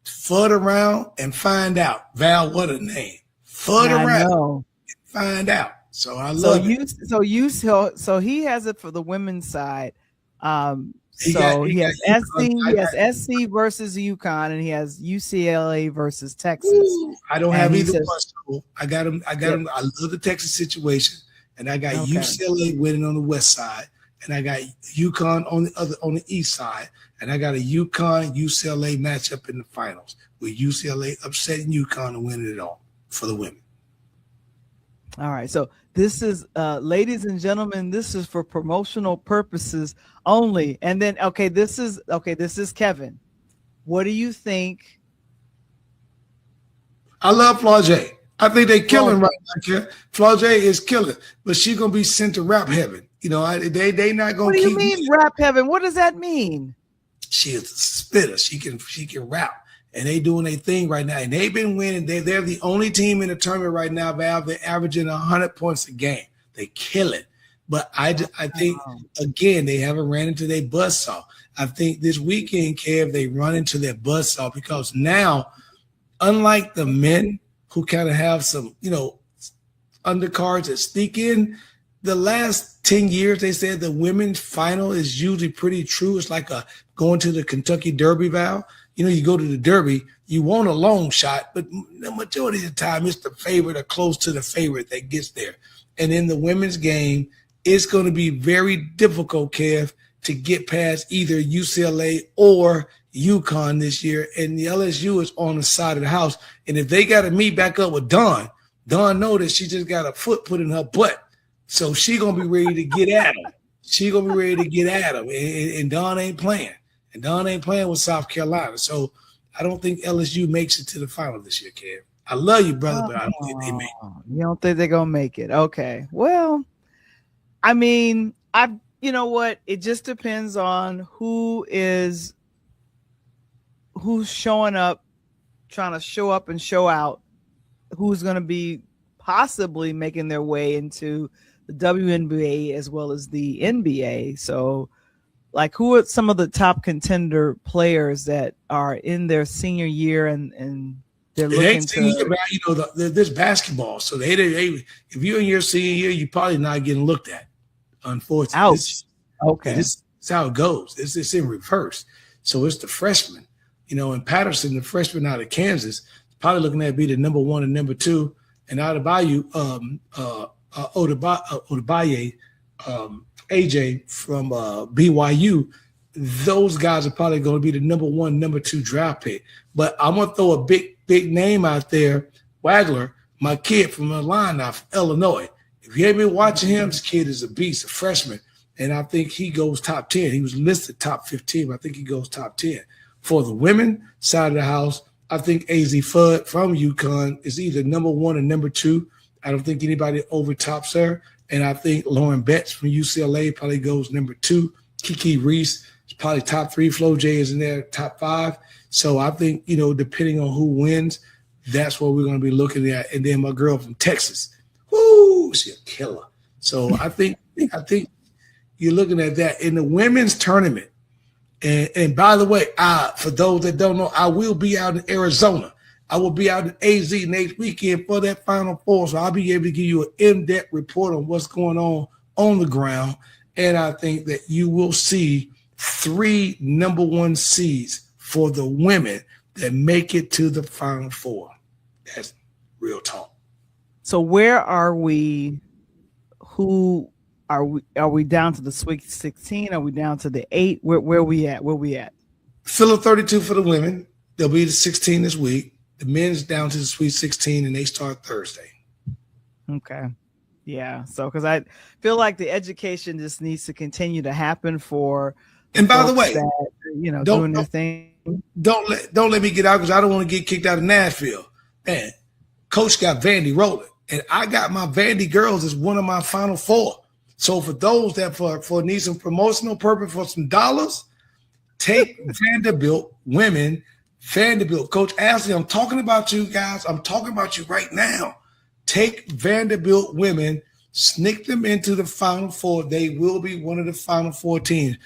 S2: Fudd around and find out. Val, what a name. Fudd around and find out. So I love it.
S1: So he has it for the women's side. He has SC versus UConn, and he has UCLA versus Texas.
S2: Ooh, I don't have either one. So I got him. I love the Texas situation, and I got UCLA winning on the west side, and I got UConn on the east side, and I got a UConn UCLA matchup in the finals with UCLA upsetting UConn and winning it all for the women.
S1: All right, so this is, ladies and gentlemen, this is for promotional purposes only. And then, this is Kevin. What do you think?
S2: I love Flau'jae. I think they're killing right now. Flau'jae is killing, but she's gonna be sent to rap heaven. You know, they not gonna.
S1: What do you mean rap heaven? What does that mean?
S2: She is a spitter. She can rap. And they doing their thing right now. And they've been winning. They're the only team in the tournament right now, Val. They're averaging 100 points a game. They kill it. But I think, again, they haven't ran into their buzzsaw. I think this weekend, Kev, they run into their buzzsaw because now, unlike the men who kind of have some, undercards that sneak in, the last 10 years, they said the women's final is usually pretty true. It's like going to the Kentucky Derby, Val. You go to the Derby, you want a long shot, but the majority of the time it's the favorite or close to the favorite that gets there. And in the women's game, it's going to be very difficult, Kev, to get past either UCLA or UConn this year. And the LSU is on the side of the house. And if they got to meet back up with Dawn know that she just got a foot put in her butt. So she going to be ready to get at him. And Dawn ain't playing. And Don ain't playing with South Carolina. So I don't think LSU makes it to the final this year, Kev. I love you, brother, but I don't think they make it.
S1: You don't think they're going to make it? Okay. Well, I mean, you know what? It just depends on who's showing up, trying to show up and show out, who's going to be possibly making their way into the WNBA as well as the NBA. So, like, who are some of the top contender players that are in their senior year and they're looking to?
S2: There's basketball. So they if you're in your senior year, you're probably not getting looked at. Unfortunately,
S1: ouch. Okay,
S2: this is how it goes. It's in reverse. So it's the freshman, and Patterson, the freshman out of Kansas, is probably looking at be the number one and number two, and out of Bayou, Odebaye, AJ from BYU, those guys are probably going to be the number one, number two draft pick. But I'm going to throw a big name out there, Wagler, my kid from Atlanta, Illinois. If you haven't been watching him, this kid is a beast, a freshman, and I think he goes top 10. He was listed top 15, but I think he goes top 10. For the women side of the house, I think Azzy Fudd from UConn is either number one or number two. I don't think anybody overtops her. And I think Lauren Betts from UCLA probably goes number two. Kiki Reese is probably top three. Flau'jae is in there, top five. So I think, depending on who wins, that's what we're going to be looking at. And then my girl from Texas, whoo, she's a killer. So I think you're looking at that. In the women's tournament, and by the way, for those that don't know, I will be out in Arizona. I will be out in AZ next weekend for that Final Four, so I'll be able to give you an in-depth report on what's going on the ground. And I think that you will see 3 number one seeds for the women that make it to the Final Four. That's real talk.
S1: So where are we? Who are we? Are we down to the Sweet 16? Are we down to the 8? Where we at? Where we at?
S2: Philly 32 for the women. They'll be the 16 this week. The men's down to the Sweet 16, and they start Thursday.
S1: Okay. Yeah. So, because I feel like the education just needs to continue to happen for.
S2: And by the way,
S1: that, doing their thing.
S2: don't let me get out because I don't want to get kicked out of Nashville. Man, Coach got Vandy rolling, and I got my Vandy girls as one of my Final Four. So for those that for need some promotional purpose for some dollars, take Vanderbilt women. Vanderbilt, Coach Ashley, I'm talking about you guys. I'm talking about you right now. Take Vanderbilt women, sneak them into the Final Four. They will be one of the Final Four teams.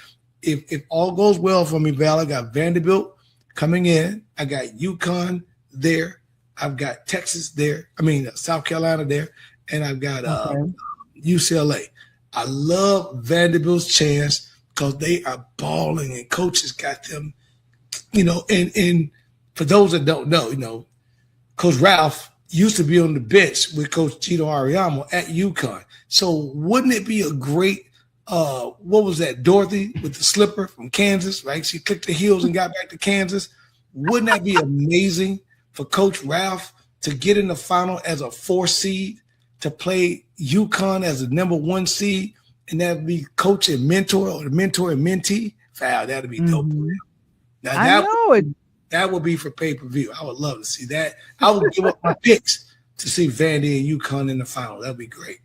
S2: If all goes well for me, Val, I got Vanderbilt coming in. I got UConn there. I've got Texas there. I mean, South Carolina there. And I've got UCLA. I love Vanderbilt's chance because they are balling and coaches got them, and for those that don't know, Coach Ralph used to be on the bench with Coach Gino Ariamo at UConn. So wouldn't it be a great what was that, Dorothy with the slipper from Kansas, right? She clicked the heels and got back to Kansas. Wouldn't that be amazing for Coach Ralph to get in the final as a 4 seed, to play UConn as a number 1 seed, and that would be coach and mentor, or the mentor and mentee? Wow, that'd be dope. Now, that would be for pay-per-view. I would love to see that. I would give up my picks to see Vandy and UConn in the final. That'd be great.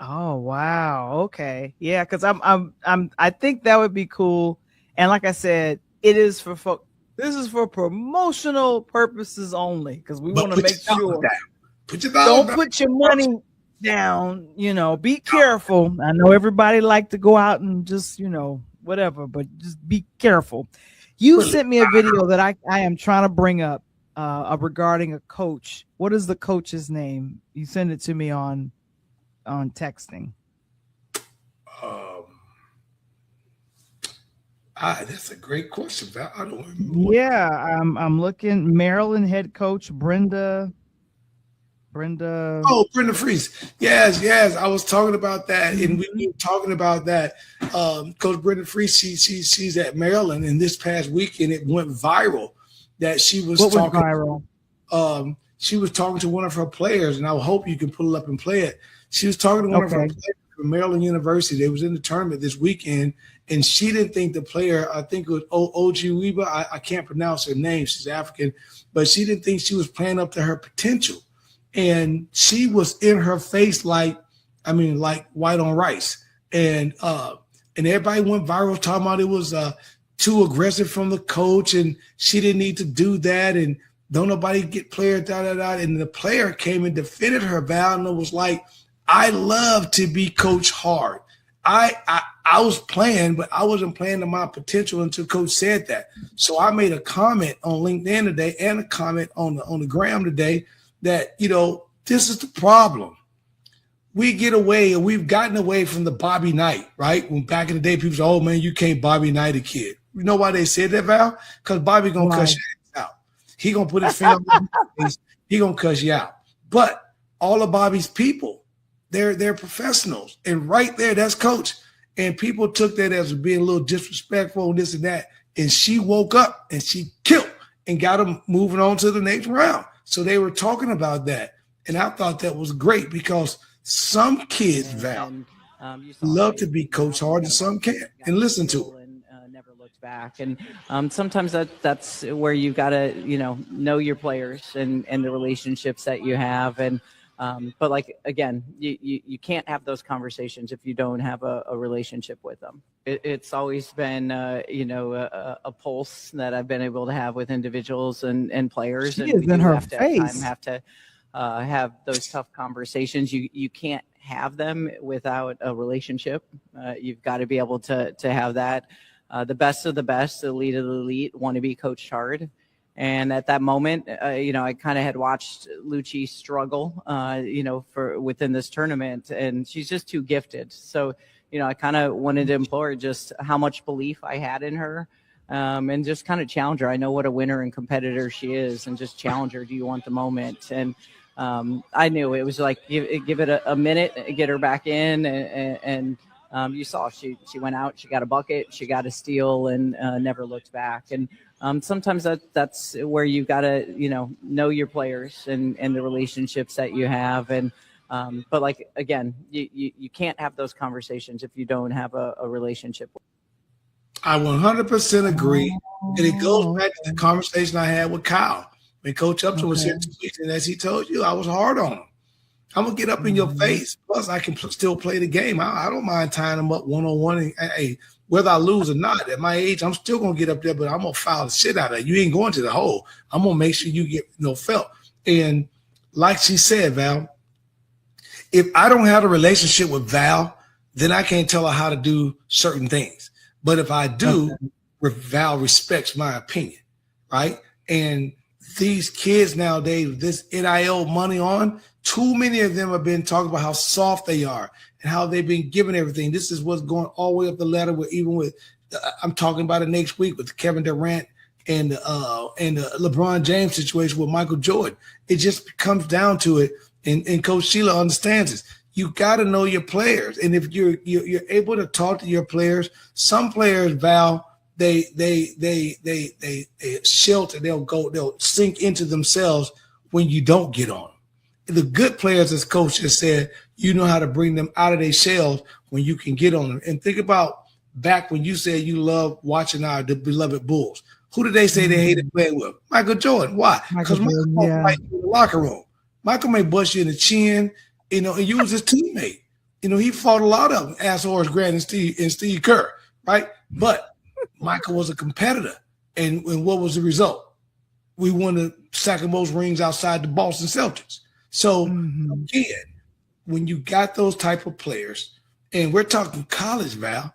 S1: Oh wow. Okay. Yeah, because I think that would be cool. And like I said, it is for folk. This is for promotional purposes only, because we want to make sure. Don't put your money down. Be careful. I know everybody like to go out and just whatever, but just be careful. You sent me a video that I am trying to bring up regarding a coach. What is the coach's name? You sent it to me on texting.
S2: That's a great question, Val. I don't remember.
S1: Yeah, I'm looking. Maryland head coach Brenda.
S2: Oh, Brenda Freese. Yes. I was talking about that, and we were talking about that. Coach Brenda Freese. She's at Maryland, and this past weekend it went viral that she was talking.
S1: Viral?
S2: She was talking to one of her players, and I hope you can pull it up and play it. She was talking to one of her players from Maryland University. They was in the tournament this weekend, and she didn't think the player, I think it was Ojiwiba, I can't pronounce her name, she's African, but she didn't think she was playing up to her potential. And she was in her face like white on rice. And everybody went viral talking about it was too aggressive from the coach, and she didn't need to do that, and don't nobody get player, And the player came and defended her, Val, and it was like, I love to be coached hard. I was playing, but I wasn't playing to my potential until coach said that. So I made a comment on LinkedIn today and a comment on the gram today that, this is the problem. We get away, and we've gotten away from the Bobby Knight, right? When back in the day, people said, oh, man, you can't Bobby Knight a kid. You know why they said that, Val? Because Bobby going to cuss you out. He going to put his finger on your face. He going to cuss you out. But all of Bobby's people, they're professionals. And right there, that's coach. And people took that as being a little disrespectful and this and that. And she woke up and she killed and got him moving on to the next round. So they were talking about that. And I thought that was great because some kids, Val, love to be coached hard and some can't. And listen to it.
S4: Never looked back. And sometimes that's where you've got to, know your players and the relationships that you have. And but like, again, you can't have those conversations if you don't have a relationship with them. It's always been, a pulse that I've been able to have with individuals and players.
S1: She
S4: and
S1: is in her face.
S4: Have to have those tough conversations. You can't have them without a relationship. You've got to be able to have that. The best of the best, the elite of the elite want to be coached hard. And at that moment, I kind of had watched Lucci struggle, for within this tournament, and she's just too gifted. So, I kind of wanted to implore just how much belief I had in her, and just kind of challenge her. I know what a winner and competitor she is, and just challenge her. Do you want the moment? And I knew it was like give it a minute, get her back in, and you saw she went out, she got a bucket, she got a steal, and never looked back. And sometimes that's where you've got to, know your players and the relationships that you have. And but like, again, you can't have those conversations if you don't have a relationship.
S2: I 100% agree. And it goes
S1: Oh,
S2: back to the conversation I had with Kyle. When Coach Upton was here
S1: okay.
S2: 2 weeks, and as he told you, I was hard on him. I'm going to get up in your
S1: Mhm.
S2: face. Plus, I can still play the game. I don't mind tying them up one-on-one. And, hey, whether I lose or not, at my age, I'm still going to get up there, but I'm going to foul the shit out of you. You ain't going to the hole. I'm going to make sure you get felt. And like she said, Val, if I don't have a relationship with Val, then I can't tell her how to do certain things. But if I do, Val respects my opinion, right? And these kids nowadays, this NIL money on, too many of them have been talking about how soft they are and how they've been given everything. This is what's going all the way up the ladder with I'm talking about it next week with Kevin Durant and the LeBron James situation with Michael Jordan. It just comes down to it. And Coach Sheila understands this. You got to know your players, and if you're able to talk to your players, some players, Val, they shelter. They'll sink into themselves when you don't get on them. The good players, as Coach has said, you know how to bring them out of their shells when you can get on them. And think about back when you said you love watching the beloved Bulls. Who did they say they hated playing with? Michael Jordan. Why? Because Michael won't fight in the locker room. Michael may bust you in the chin, and you was his teammate. He fought a lot of them, as Horace Grant and Steve Kerr, right? But Michael was a competitor. And what was the result? We won the second most rings outside the Boston Celtics. So, again, when you got those type of players, and we're talking college, Val,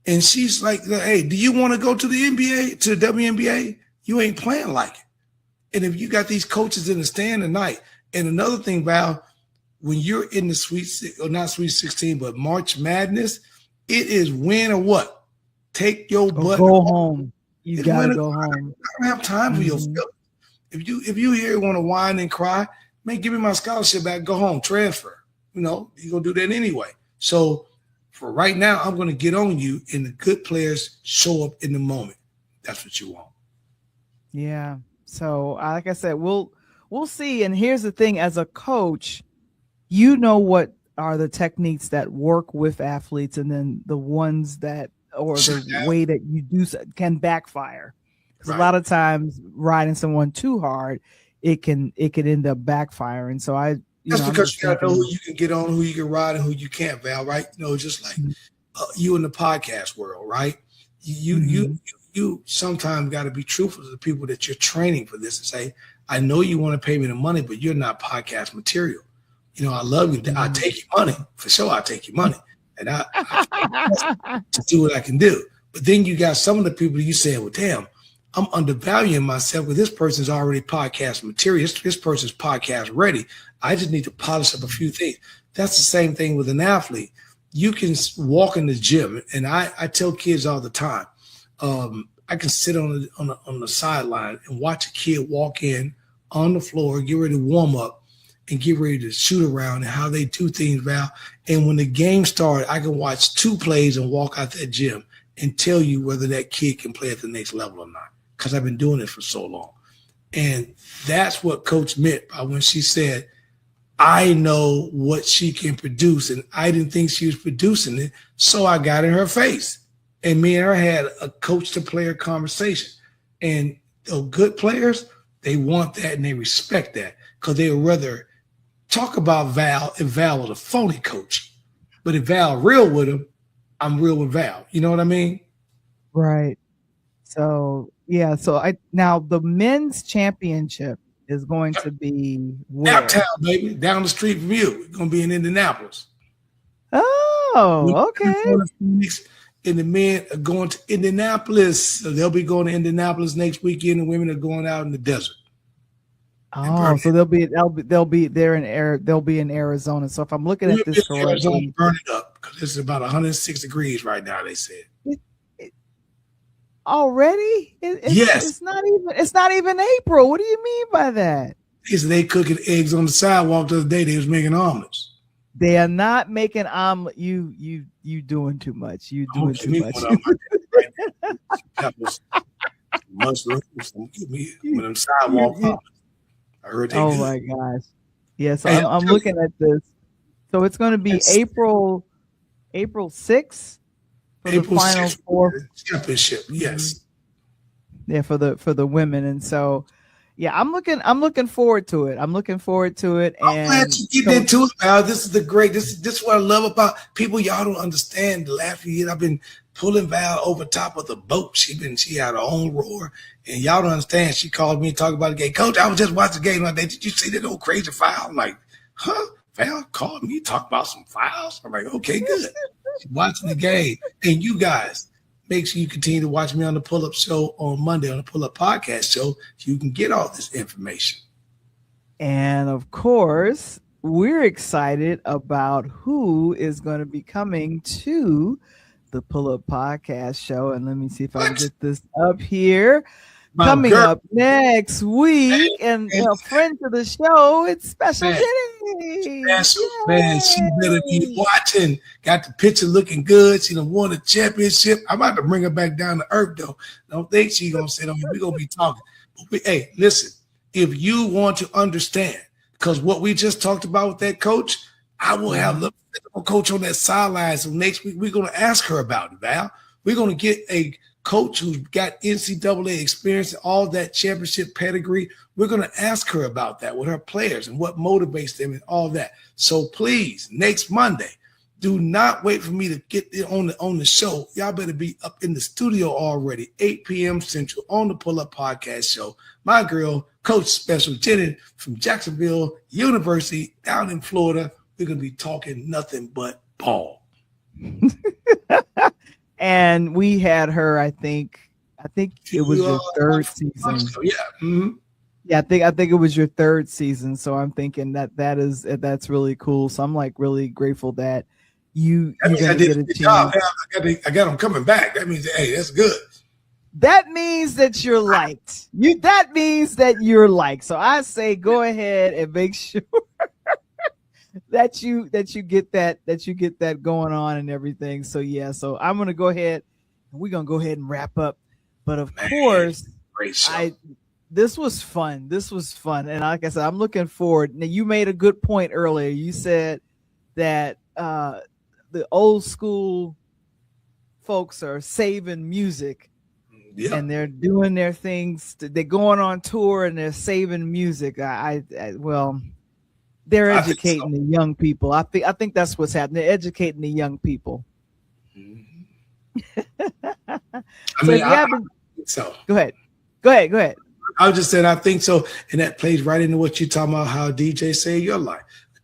S2: and she's like, hey, do you want to go to the NBA, to the WNBA? You ain't playing like it. And if you got these coaches in the stand tonight, and another thing, Val, when you're in the not Sweet 16, but March Madness, it is win or what? Take your butt.
S1: Go home. You got to go home.
S2: I don't have time for your feelings. If you here want to whine and cry, man, give me my scholarship back, go home, transfer. You're going to do that anyway. So for right now, I'm going to get on you, and the good players show up in the moment. That's what you want.
S1: Yeah. So like I said, we'll see. And here's the thing, as a coach, you know what are the techniques that work with athletes, and then the ones that, or the way that you do can backfire. Because a lot of times riding someone too hard, it can end up backfiring. So
S2: that's because you got to know who you can get on, who you can ride, and who you can't, Val, right? Just like you in the podcast world, right? You sometimes got to be truthful to the people that you're training for this and say, I know you want to pay me the money, but you're not podcast material. I love you. I'll take your money. For sure, I'll take your money. And I to do what I can do. But then you got some of the people you say, well, damn, I'm undervaluing myself, but this person's already podcast material. This person's podcast ready. I just need to polish up a few things. That's the same thing with an athlete. You can walk in the gym, and I tell kids all the time, I can sit on the sideline and watch a kid walk in on the floor, get ready to warm up, and get ready to shoot around, and how they do things, Val. And when the game started, I can watch 2 plays and walk out that gym and tell you whether that kid can play at the next level or not, because I've been doing it for so long. And that's what Coach meant by when she said, I know what she can produce, and I didn't think she was producing it, so I got in her face. And me and her had a coach-to-player conversation. And the good players, they want that and they respect that, because they would rather talk about Val if Val was a phony coach. But if Val real with him, I'm real with Val. You know what I mean?
S1: Right. So, yeah. So now the men's championship is going to be where?
S2: Naptown, baby. Down the street from you. It's going to be in Indianapolis.
S1: Oh, okay.
S2: And the men are going to Indianapolis. So they'll be going to Indianapolis next weekend, and women are going out in the desert.
S1: Oh, so they'll be there they'll be in Arizona. So if I'm looking at this correctly,
S2: burn it up, because it's about 106 degrees right now, they said.
S1: Already?
S2: Yes.
S1: It's not even April. What do you mean by that?
S2: They cooking eggs on the sidewalk the other day. They was making omelets.
S1: They are not making omelet. You doing too much. You doing too much.
S2: Peppers, mushrooms. Give me one of them sidewalk omelets. I heard they
S1: Oh
S2: did.
S1: my gosh. Yes, yeah, so I'm looking at this. So it's going to be April 6th for the final
S2: 6th,
S1: four
S2: championship. Yes.
S1: Yeah, for the women. And so yeah, I'm looking forward to it. I'm looking forward to it.
S2: I'm glad
S1: And
S2: you get into it, Val. This is this is what I love about people. Y'all don't understand. The last few years I've been pulling Val over top of the boat. She had her own roar, and y'all don't understand. She called me and talked about the game. Coach, I was just watching the game one day. Did you see that old crazy foul? I'm like, huh? Val called me, talk about some fouls. I'm like, okay, good. She's watching the game. And you guys, make sure you continue to watch me on the Pull Up Show on Monday, on the Pull Up Podcast Show, so you can get all this information.
S1: And of course, we're excited about who is going to be coming to the Pull Up Podcast Show. And let me see if I can get this up here. Coming up next week, and a friend to the show, it's Special Jenny.
S2: Man, she better be watching. Got the picture looking good. She done won the championship. I'm about to bring her back down to earth, though. Don't think she's going to sit on me. We're going to be talking. But hey, listen, if you want to understand, because what we just talked about with that coach, I will have the coach on that sideline. So next week, we're going to ask her about it, Val. We're going to get a coach who's got NCAA experience and all that championship pedigree. We're going to ask her about that with her players and what motivates them and all that. So please, next Monday, do not wait for me to get on the show. Y'all better be up in the studio already, 8 p.m. Central on the Pull Up Podcast Show. My girl, Coach Special Jenny from Jacksonville University down in Florida. We're going to be talking nothing but ball.
S1: And we had her, I think it was your third season.
S2: Yeah. Mm-hmm.
S1: Yeah, I think it was your third season. So I'm thinking that's really cool. So I'm like really grateful that you're gonna get a chance.
S2: I got them coming back. That means, hey, that's good.
S1: That means that you're liked. That means that you're liked. So I say go ahead and make sure that you get that going on and everything. So yeah, so I'm gonna go ahead and we're gonna go ahead and wrap up. But of course,
S2: great show.
S1: This was fun. And like I said, I'm looking forward. Now you made a good point earlier. You said that the old school folks are saving music. Yeah. And they're doing their things. They're going on tour and they're saving music. They're educating the young people. I think that's what's happening. They're educating the young people.
S2: So
S1: go ahead.
S2: I was just saying, I think so. And that plays right into what you're talking about, how DJ saved your life.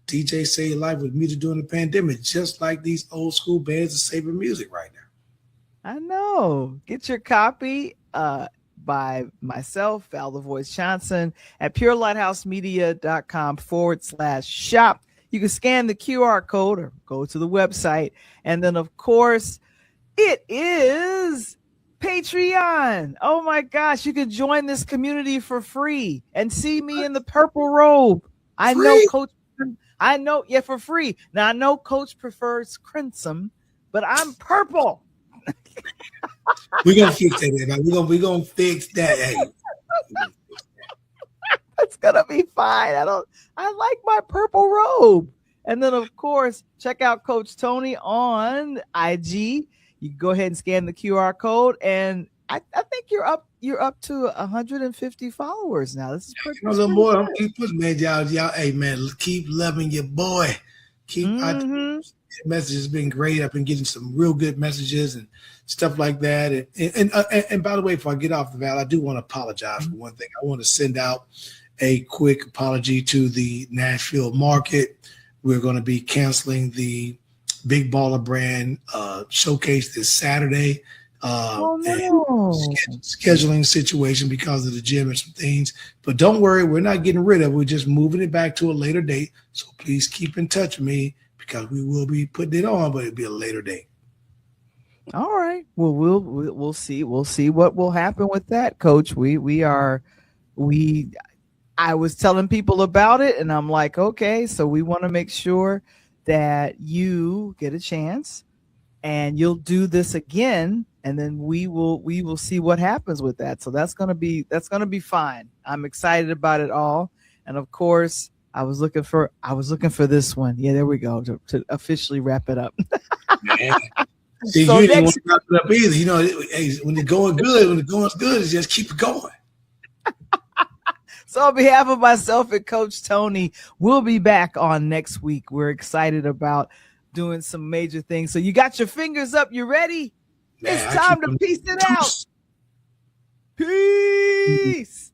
S2: DJ saved your life with music during the pandemic, just like these old school bands are saving music right now.
S1: I know. Get your copy by myself, Val the Voice Johnson, at purelighthouse.media.com/shop. You can scan the QR code or go to the website. And then, of course, it is Patreon. Oh, my gosh. You can join this community for free and see me in the purple robe. I know, Coach. Yeah, for free. Now, I know Coach prefers crimson, but I'm purple.
S2: We're gonna fix that. We're gonna fix that. Hey.
S1: It's gonna be fine. I like my purple robe. And then of course, check out Coach Tony on IG. You can go ahead and scan the QR code, and I think you're up to 150 followers now. This is pretty
S2: a little more. I'm keep pushing, man. Y'all, hey man, keep loving your boy. Message has been great. I've been getting some real good messages and stuff like that. And by the way, before I get off the Val, I do want to apologize for one thing. I want to send out a quick apology to the Nashville market. We're going to be canceling the Big Baller Brand showcase this Saturday. Scheduling situation because of the gym and some things. But don't worry, we're not getting rid of it. We're just moving it back to a later date. So please keep in touch with me, because we will be putting it on, but it'll be a later date.
S1: All right. Well, we'll see. We'll see what will happen with that, Coach. I was telling people about it, and I'm like, okay, so we want to make sure that you get a chance, and you'll do this again, and then we will see what happens with that. So that's gonna be fine. I'm excited about it all, and of course, I was looking for this one. Yeah, there we go to officially wrap it up.
S2: See,
S1: So
S2: you didn't want
S1: next,
S2: to wrap it up either. You know, hey, when it's going good, it's just keep it going.
S1: so on behalf of myself and Coach Tony, we'll be back on next week. We're excited about doing some major things. So you got your fingers up. You ready?
S2: Man,
S1: It's time to piece it out. Peace.